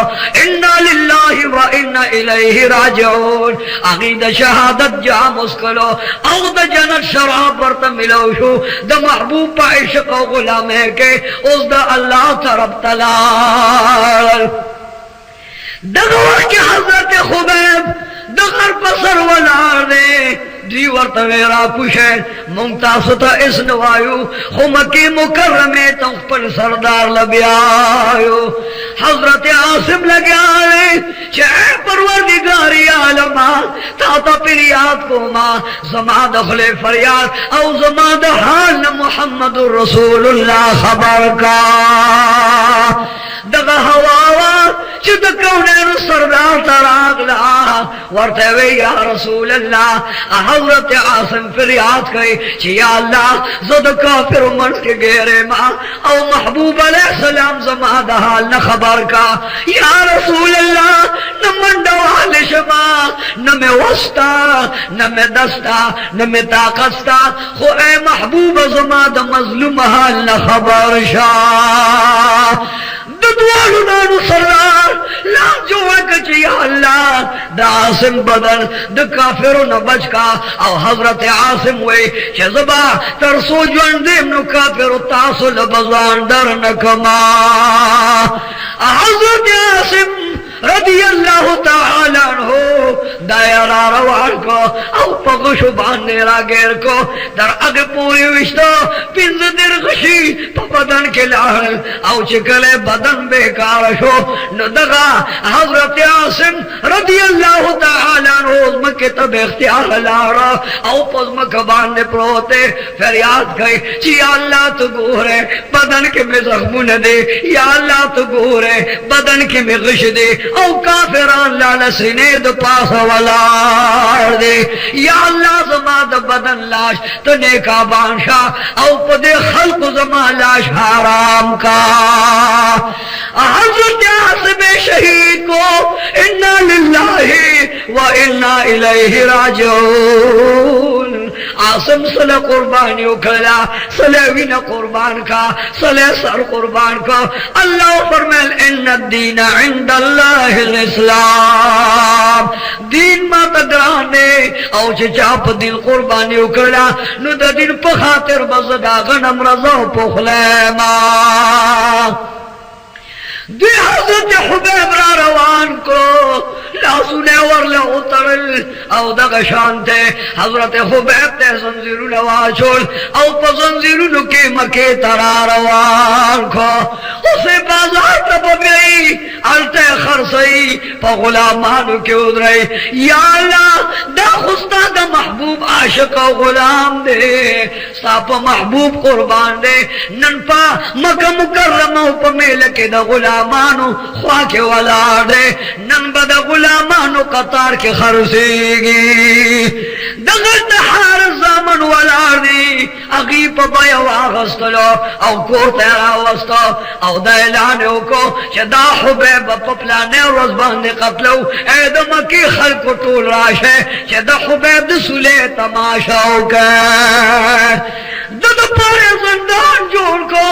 A: इन्ना लिल्लाहि व इन्ना इलैहि राजिऊन अकीद शहादत जा मुस्कलो औ द जन्नत शराब वर्त मिलो शो द महबूब पा इश्क ओ गुलाम है के उस द अल्लाह तरफ तलाल दगवा के हजरत खुबैब दगर पसर वलार दे दी वर्तवेरा कुशे मुंगता सुता इस नवायु मक्की मुकर्रमे तो पर सरदार लबियायो हजरत आसिम लगे चाहे परवरदिगारी आलमा ताता पिरियाद को माँ जमा दखले फरियाद औ जमा दहाल मोहम्मद रसूलुल्लाह खबर का दगा हवावा चित कौन सरदार तरागला वर्ते वे या रसूल अल्लाह हजरत आसिम फरियाद कही चिया अल्लाह जद काफिर मन के गेरे माँ औ महबूब अलैहिस्सलाम जमा दहाल न खबर का या रसूल अल्लाह न मंडवाल शमा न में वस्ता न में दस्ता न में ताकस्ता खो ए महबूब जमा द मजलूम हाल न खबर शाह दुआलुनानु सरदार ला जोड़ के अल्लाह द आसिम बदल द काफिरों न बचका और हजरत आसिम हुए शजबा तरसो जन देम नु काफिर तासुल बजवान दर न कमा हजरत आसिम रदी अल्लाह ताला हो दायरा रवान को औ पगुशु बांधेरा गेर को दर अग पूरी विश्तो पिंज दिर खुशी पपदन के लाल औ चिकले बदन बेकार शो न दगा हजरत आसिम रदी अल्लाह ताला हो मक्के तब इख्तियार लारा औ पज मकबान ने प्रोते फरियाद गई जी अल्लाह तू गोरे बदन के में जख्म न दे या अल्लाह तू गोरे बदन के में गश दे औ काफिरान लाल सीने द पास वाला दे या अल्लाह जमा द बदन लाश तो नेका बादशाह औ पदे खल्क जमा लाश हराम का हजरत आसिम शहीद को इन्ना लिल्लाहि व इन्ना इलैहि राजिऊन आसिम सले कुर्बानी उखला सले विन कुर्बान का सले सर कुर्बान का अल्लाह फरमाल इन्ना दीन इंदल्लाहिल इस्लाम दीन मा तदराने औ चाप दिन कुर्बानी उखला नु द दिन प खातिर बजदा गनम रजा पोखले मा दे हजरत हुबैब रवान को लासुने वरले उतरल औ दग शांते हजरत हुबैब ते जंजीरु नवाचोल औ प जंजीरु के मके तरा रवान को उसे बाजार तब गई अलते खरसई प गुलामान के उदरई या अल्लाह दा खुस्ता दा महबूब आशिक गुलाम दे साप महबूब कुर्बान दे ननपा मक्का मुकर्रमा प मेल के दा गुलामानो ख्वा के वाला दे नन बदा गुलामानो कतार के खरसेगी दगत हार जामन वाला दी अगीप बयवा गस्तलो औ को तेरा वस्तो औ दैलाने को चदा हुबैब पपलाने रोजबान ने कत्लो एदम की खल्क टूल राशे चदा हुबैब सुले तमाशा का दद पारे जंदान जोड़ को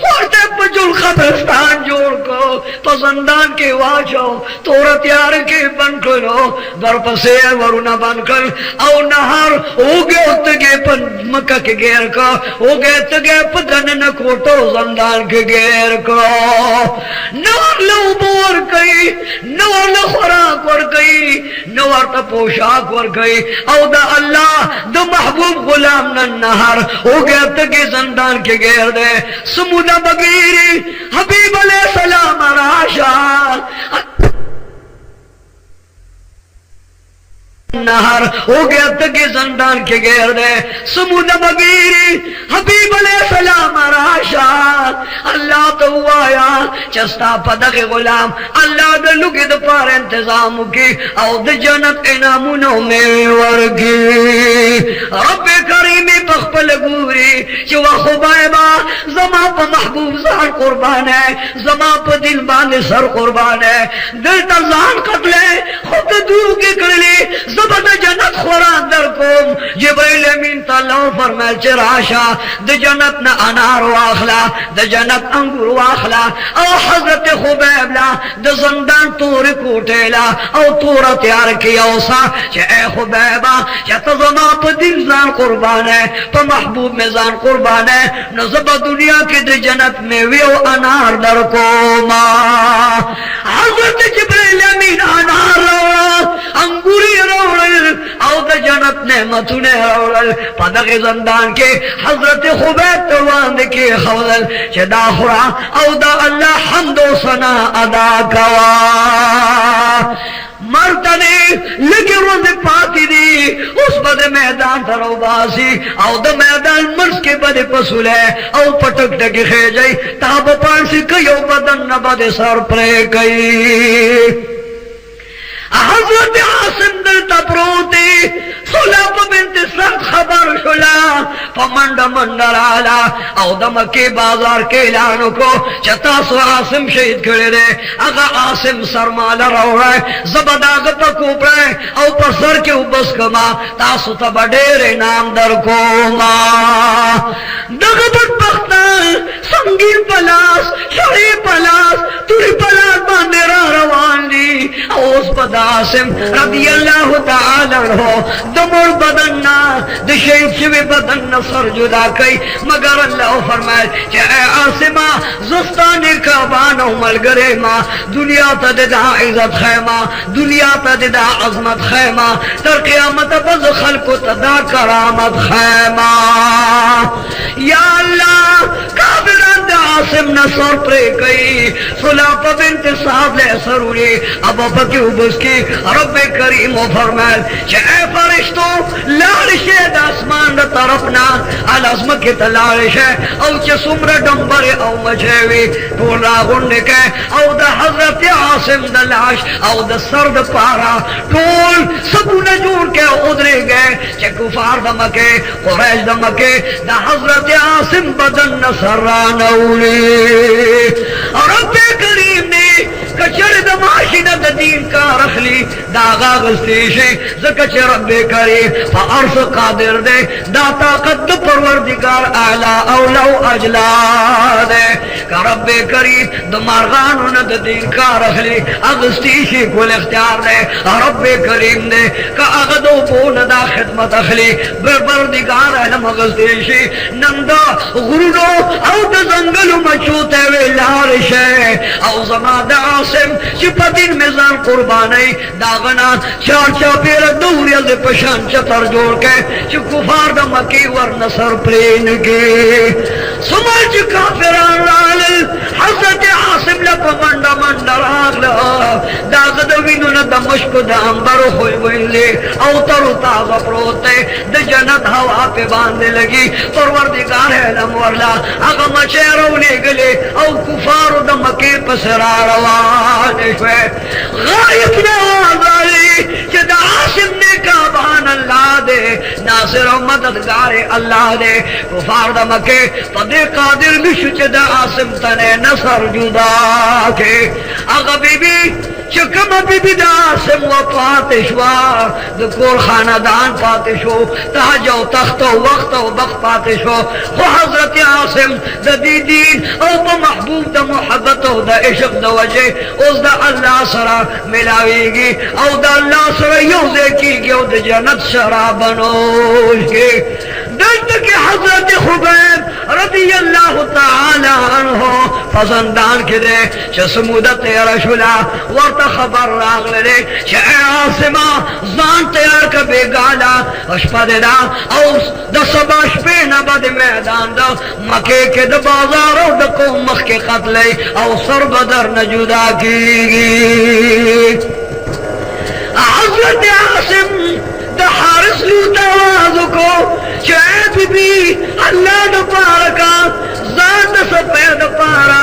A: होते पजुल खबरस्तान जोड़ को पसंदान के वाचो तोरा त्यार के बन करो दर पसे वरुणा बन कर औ नहर हो गए उतगे पन मक्का के गेर को हो गए तगे पदन न कोटो जंदान के गेर को नवर लो बोर गई नवर लो खुराक वर गई नवर त पोशाक वर गई औ द अल्लाह द महबूब गुलाम न नहर हो गया तगे जंदान के गेर दे समुदा बगीरी हबीब अलैहिस्सलाम राशा नहर हो गया तगे जंदान के गेर दे समुद बगीरी हबीब अलैहिस्सलाम राशा अल्लाह तो आया चस्ता पदक गुलाम अल्लाह द लुगे द पार इंतजाम की औ द जन्नत इनामुनो में वर्गी रब करीम पखपल गुरी जो खुबैबा जमा प महबूब जान कुर्बान है जमा प दिल बांधे सर कुर्बान है दिल तजान कतले खुद दूर के करले जबद जन्नत खुरा अंदर को जिब्रील अमीन तल्ला फरमाए चराशा द जन्नत न अनार वाखला द जन्नत अंगूर वाखला और हजरत खुबैब ला द जंदान तोर कोटेला और तोरा तैयार किया उसा ए खुबैबा तो जमा प दिल जान कुर्बान है प महबूब में जान कुर्बान है न जब दुनिया के द जन्नत में वे अनार दर को मा हजरत जिब्रील अमीन अनार अंगूरी रोल और द जन्नत नेमतुने रावल पदक ज़ंदान के हज़रत खुबैब तवांद के खवल चदा खुरा औ दा अल्लाह हमदो सना अदा कवा मर्तने लगे रोज पाती दी उस बद मैदान तरो बासी औ द मैदान मर्स के बदे पसुल है औ पटक टके खे जाई ताब पांसी कयो बदन न बदे सर प्रे कई हजरत आसिम दिल तपरोती सुलभ बिन्त सख्त खबर शुला फमंड मंडर आला औ दम के बाजार के ऐलान को चतासु आसिम शहीद करे रे अगा आसिम सरमाला रौड़ा जबदाग पकूप रहे औ पसर के उबस कमा तासु तब डेरे नाम दर को मा दगबट पख्ता संगीन पलास शरी पलास तुरी पलास बांदेरा रवान ली उस बदासिम रदी अल्लाह ताला हो दमोर बदन्ना दशेब शिवे बदन्ना सर जुदा कई मगर अल्लाह फरमाए कि ए आसिमा ज़स्ताने का बानो मलगरे माँ दुनिया तदिदा इज़्ज़त खैमा दुनिया तदिदा अज़मत खैमा तर क़यामत बज़ खल्क़ तदा करामत खैमा या अल्लाह काबिरान दे आसिम न सर प्रे कई सुलाप बिन्त साबले सरूरी अब बकी उबसकी रब्बे करीम फरमाए कि ए फरिश्तों लालिश आसमान द तरफना अल अज़म के तलालिश है औ च सुमर डंबर औ मछेवी टोला गुंडे के औ द हज़रत आसिम द लाश औ द सर्द पारा टोल सब न जोड़ के उधरे गए च कुफार दमके कुरैश दमके द हज़रत आसिम बदन न सर्रा नौली रब्बे करीम ने कचर दमाशी न दीन का रखली दागा गस्तीशे जकच रब्बे करे फअर्श कादिर दे दाता कद परवरदिगार आला औला अजला दे का रब्बे करी दमारगान न दीन का रखली अगस्तीशे कुल इख्तियार दे रब्बे करीम ने का अगदो बोन दा खिदमत अखली परवरदिगार आलम अगस्तीशे नंदा गुरुनो औ जंगल मचूते वे लारिशे औ जमादा सिपतिन में जान कुर्बानी दागना चार चापेर दूरिया से पशान चतर जोड़ के कुफार द मकी वर नसर प्लेन के समाज काफिरान लाल हज़रत आसिम ला पमंडा मंडर आगला दाग द विनु न दमश्क द अंबर होय वइले औ तरु ताजा प्रोते द जन्नत हवा पे बांधने लगी परवरदिगार है नमवरला अग मचेरो ले गले औ कुफार द मकी पसरा रवा गायब नवाज़ी जद आसिम ने का बहान अल्लाह दे नासिर मददगार अल्लाह दे कुफार द मके पदे कादिर बिशु जद आसिम तने नसर जुदा के अग बीबी चकम बीबी द आसिम व पातिशवा द कोर खानदान पातिशो ताजो तख्तो वक्त व बख पातिशो वो हज़रत आसिम द दीन औ महबूब द मोहब्बत द इश्क द वजह उस द अल्लाह सरा मिलावेगी और द अल्लाह सरा यूज़े की द जन्नत शराब बनोगे दर्द के हज़रत खुबैब रज़ी अल्लाह ताला अन्हो फज़ंदान के दे चसमुदा तेरा शुला वर्त खबर रागले दे आसिमा जान तैयार का बेगाला अशपदेदा और द सबाश पे नबद मैदान द मके के द बाजार और द कौम के कत्ल और सर बदर न जुदा की हज़रत आसिम द हारिस लूटा आवाज़ को चाहे बीबी अल्लाह न पारका जान सफेद पारा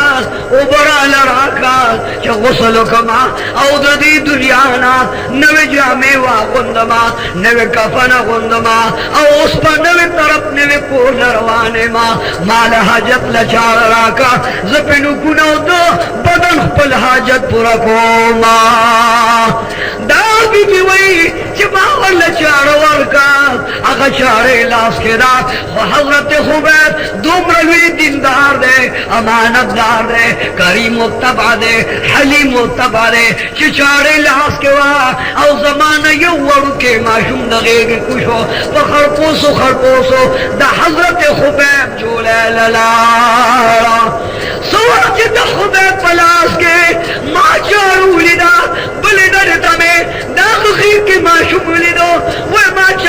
A: उबरा लड़ाका च गुस्ल कमा औदी दुनिया ना नवे जामे वा गुंदमा नवे कफन गुंदमा और उस पर नवे तरफ नवे को नरवाने मा माल हाजत लचार राका जपिनु कुनो दो बदन पल हाजत पूरा को मा दाबी भी वही चिबावल लचार का अगर चारे लाश के रात हज़रत खुबैब दुमरवी दीनदार दे अमानतदार दे करीम मुत्तबा दे हलीम मुत्तबा दे चारे लाश के वाह और ज़माना ये वड़ के माशूम दगे के कुछ हो खरपोसो द हज़रत खुबैब जोले लला सोच द खुबैब पलाश के माचारू लिदा बलिदर तमे दाखी के माशूम लिदो वो माच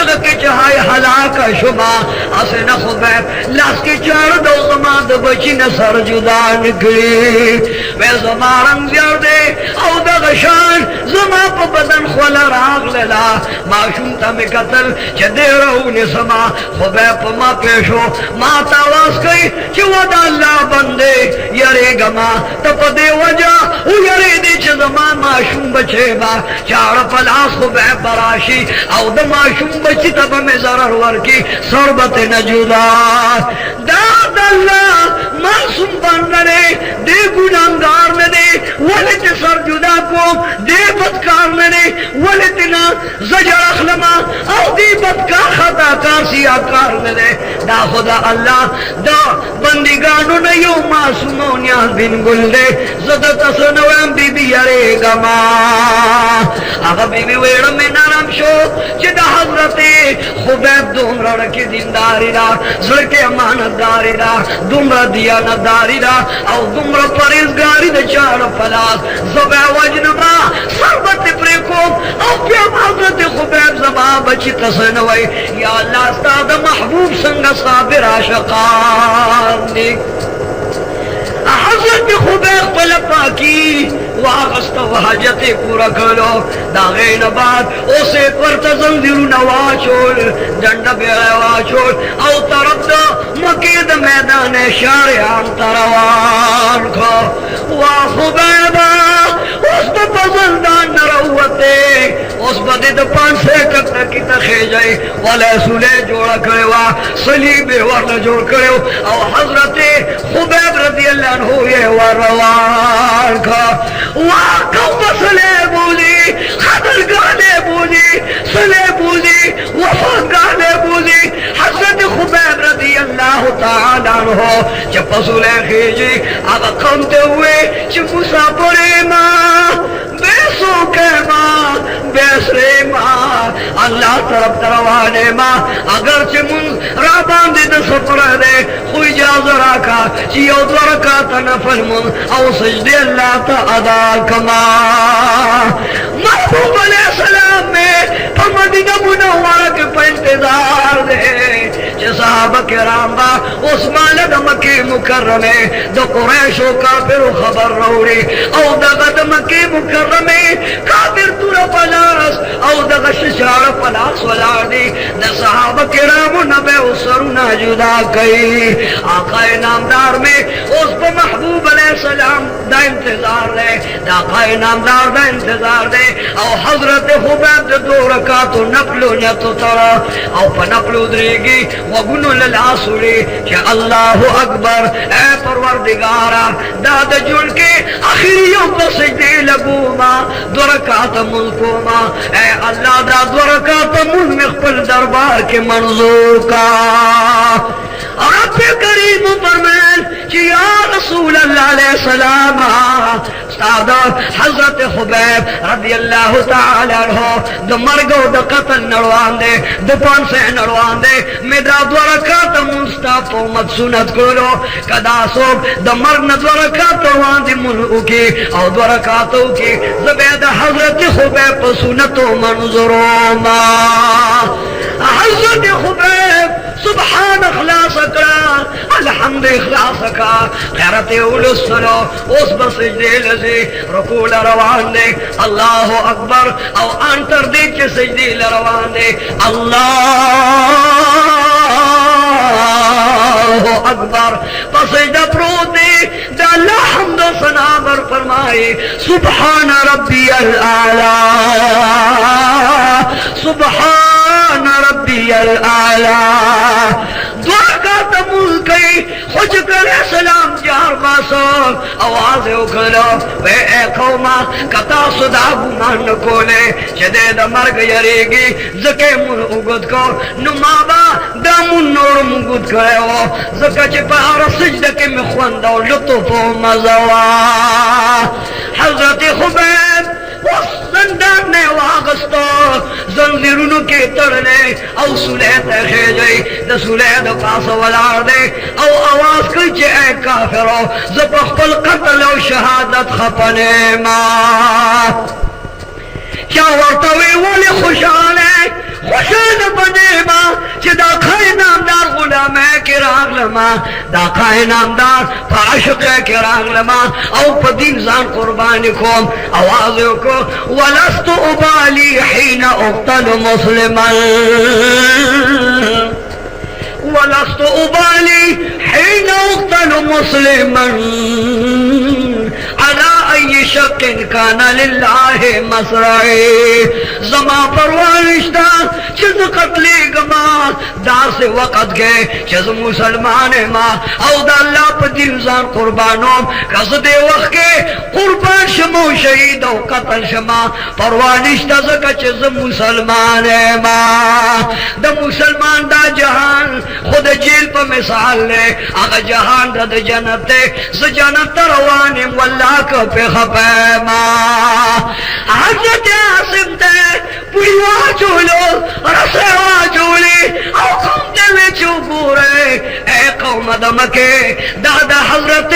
A: خدای هلاک شما اسنه خبیب لاس کی چار دو زما د بچی نه سر جدا نکړي وې زما رنگ زیار دے او د غشان زما په بدن خول راغلا معشوم ته می قتل چې دې راونه سما خبیب ما پېښو ما تاواز کوي چې ودا الله بندے یری گما ته په دې وجہ او یری دې چې زما معشوم بچي با چاړ پلاس خبیب براشي او د معشوم بچی ته به zarar ورکی سربت نجودا داد اللہ معصوم بندنے دے گناہگار نے دے ولت سر جدا کو دے بدکار نے دے ولتنا زجر اخلما او دی بدکار خطا کار سیاکار نے دے دا خدا اللہ دا بندگانو نیو معصومون یا بن گل دے زدہ تسنویم بی بی یرے گما آغا بی بی ویڑا میں نرم شو چی دا حضرت خبیب دومرا رکی دینداری دا زرک امانت داری دا دومرا دیانت داری دا او دومرا پریزگاری دا چار پلاس زبع وجنبا سربت پریکوم او پیم حضرت خبیب زبا بچی تسنوی یا اللہ استاد محبوب سنگ صابر عاشقان دی حضرت خبیب پلپا کی واغست و حاجت پورا کرو داغین بعد اسے پر تزنزیر نواچول جنڈ بیغی واچول او طرف دا مکید میدان شارعان تروان کو خبیبا اس دا پزندان نروتے اس بدی دا پان سے کتنا کی تخیجائی والے سولے جوڑا کروا صلیب ورن جوڑ کرو او حضرت خبیب رضی اللہ عنہ یہ وروان کا واقعو سلے بولی خدر گانے بولی سلے بولی وفا گانے بولی حضرت خبیب رضی اللہ تعالیٰ عنہ چپ سلے خیجی آقا قمتے ہوئے چپ مسافر ماں بیسو کے ماں بیسرے ماں اللہ طرف تروانے ماں اگرچہ من رابان دی سفر دے خوی جازر آکا چیو دورکاتا نفل من او سجدی اللہ تا ادا کما محبوب علیہ السلام میں مدینہ منورہ کے پہ انتظار دے چہ صحابہ کرام با عثمان دا مکی مکرمے دا قریش و کافر و خبر روڑی او دا غد مکی مکرمے کافر تورا پلاس او دا غششار پلاس ولار دی دا صحابہ کرام و نبی اسرنا جدا کئی آقا نامدار میں اس پہ محبوب علیہ السلام دا انتظار دے دا آقا نامدار دا انتظار دے او حضرت خبیب دا دو رکاتو نپلو نیتو ترا او پا نپلو دریگی وگنو للاسولی کہ اللہ اکبر اے پروردگارا داد جڑ کے آخریوں کو سجدے لگو ما دو رکات ملکو ما اے اللہ دا دو رکات مل مخبل دربار کے منظور کا رب کریم فرمائن کہ یا رسول اللہ علیہ السلام استاد حضرت خبیب رضی اللہ تعالی عنہ دو مرگو دو قتل نروان دے دو پانسے نروان دے میدرا دو رکات مستاف امت سنت کرو کدا سوک دو مرگ دو رکات روان دی منعو کی او دو رکاتو کی زبید حضرت خبیب سنت و منظرو ما حضرت خبیب سبحان اخلاص کرا الحمد اخلاص کا خیرت اولو سنو اس بسجدے لزی رکول روان دے اللہ اکبر او انتر دے کے سجدے لروان دے اللہ اکبر پسجدہ پروت دے دا اللہ حمد و سنابر فرمائے سبحان ربی العالی سبحان ربی العالی دعا کا تمول کئی خوچ کرے سلام جار باسو آواز اکھلو وے اے قوما کتا صدا گمان نکولے چدے دا مرگ یریگی زکے من اگد کو نمابا دا من نور مگد کرے ہو زکا چپار سجدہ کے مخوندہ لطف و مزوا حضرت خبیب زندان نے واغستو زنزیرونو کے تڑنے او سلیت خیجئی دا سلیت پاس ولار دے او آواز کئی چے اے کافرو زبخ پل قتل و شہادت خپنے ما کیا ورطوی والی خوشحال ہے
B: खुशान बने मां चिदा खाए नामदार गुलाम है के रागलमा दा खाए नामदार फाशक है के रागलमा औ पदीन जान कुर्बानी खोम आवाज को वलस्तु उबाली हिना उक्तल मुस्लिमन वलस्तु उबाली हिना उक्तल मुस्लिमन अला अय्य शक्किन काना लिल्लाहि मसराए जमा परवारिश्ता चिज कत्ले गमा दार से वक़्त गए चिज मुसलमान माँ औ दा अल्लाह पर दिल जान कुर्बानों कसदे वक्त के कुर्बान शमो शहीद औ कत्ल शमा परवारिश्ता जका चिज मुसलमान माँ द मुसलमान दा जहान खुद जेल पर मिसाल ले अगर जहान रद जन्नत स जन्नत रवाने वल्लाह को पे खपैमा हजरत आसिम ते पुरीवा चोलो रसेवा चोली औ कौम दिल चुबूरे ए कौम दमके दादा हजरत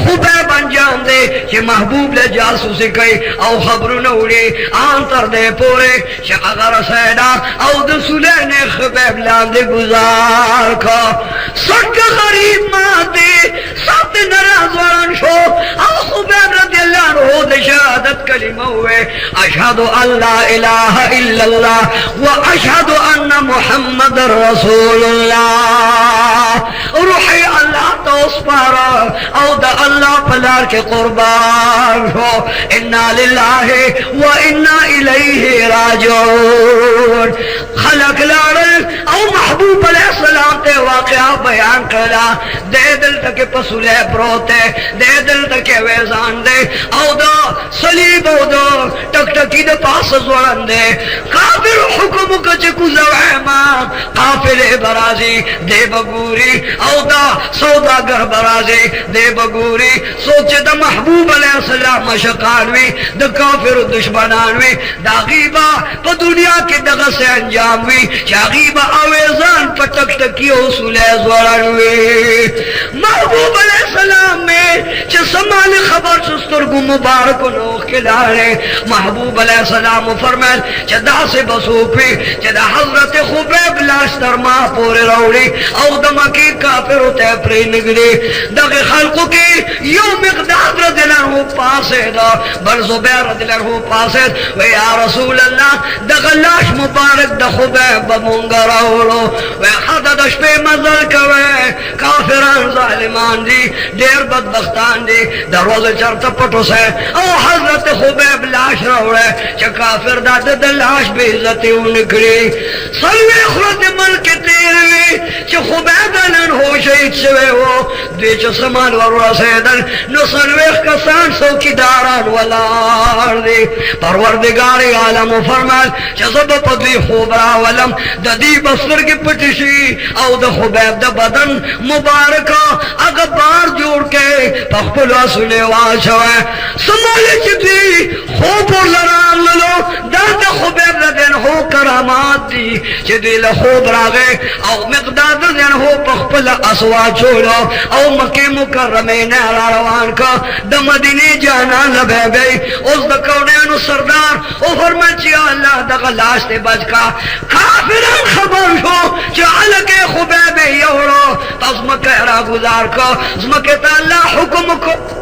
B: खुबे बन जान दे कि महबूब ले जासूसी कई औ खबरू न उड़े आंतर दे पूरे शगर सैदा औ दसुले ने खबेब लांदे गुजार का सट गरीब माते साथ नाराज वालन शो औ खुबेब रदियल्लाहु अन्हु दे शहादत कलिमा हुए अशहदु अल्ला इलाहा इल्लल्लाह व अशहदु अन्ना मुहम्मदर रसूलुल्लाह रूही अल्लाह तो उस पारा औ द अल्लाह पलार के कुर्बान हो इन्ना लिल्लाहि व इन्ना इलैहि राजिऊन खलक लाड़ल औ महबूब अलैहिस्सलाम ते वाक़या बयान करा दे दिल तक पसूले प्रोते दे दिल तक वेजान दे औ द सलीब औ द टकटकी दे पास जोड़न दे काफिर हुक्म कच कुजवा काफिर बराजी दे बगूरी औ द सौदागर बराजी दे बगूरी सोचे द महबूब अलैहिस्सलाम मशकानवी द काफिर दुश्मनानवी दागीबा प दुनिया के दग से अंजाम वी चागीबा आवेजान पटक तकी उसूले जोड़नवी महबूब अलैहिस्सलाम में च समाल खबर सुस्तर गु मुबारक नो खिलारे महबूब अलैहिस्सलाम फरमाए च दा से बसूफी च दा हजरत खुबैब लाश तरमा पूरे रौड़ी औ दमकी काफिर ते प्रे निगली दगे खल्को के यो मिकदार रदियल्लाहु पासे दा बल जुबैर रदियल्लाहु पासे वे या रसूल अल्लाह दगे लाश मुबारक द खुबैब मुंगरावलो वे खदा दशपे मजल कवे काफिरान जालिमान दी देर बदबख्तान दी दरवाजे चरता पटो से ओ हजरत खुबैब लाश रौड़े च काफिर दा द लाश बेइज्जती निकली सलवे खुद मन के तेरवी च खुबैब लन हो शहीद से हो दे च समान वरवा सेदन नो सलवे कसान सो की दारान वलार दे परवरदिगार आलम फरमाल च सब पदी खुबरा वलम ददी बसर के पटिशी औ द खुबैब द बदन मुबारक अगर बार जोड़ के पखपुल सुने वाशवे समाले चिती खूब लराम लो दाद खुबैब रदन हो करामात दी चिदी ल खूब रागे औ मिकदाद रदन हो पखपुल असवा छोड़ो औ मक्के मुकर्रमे ने रवान का द मदीने जाना लबे गई उस द कौनेनु सरदार ओ फरमाया अल्लाह द लाश ते बच का काफिरन खबर हो चाल के खुबैब योड़ो तस्म कहरा गुजार को के अल्लाह हुक्म को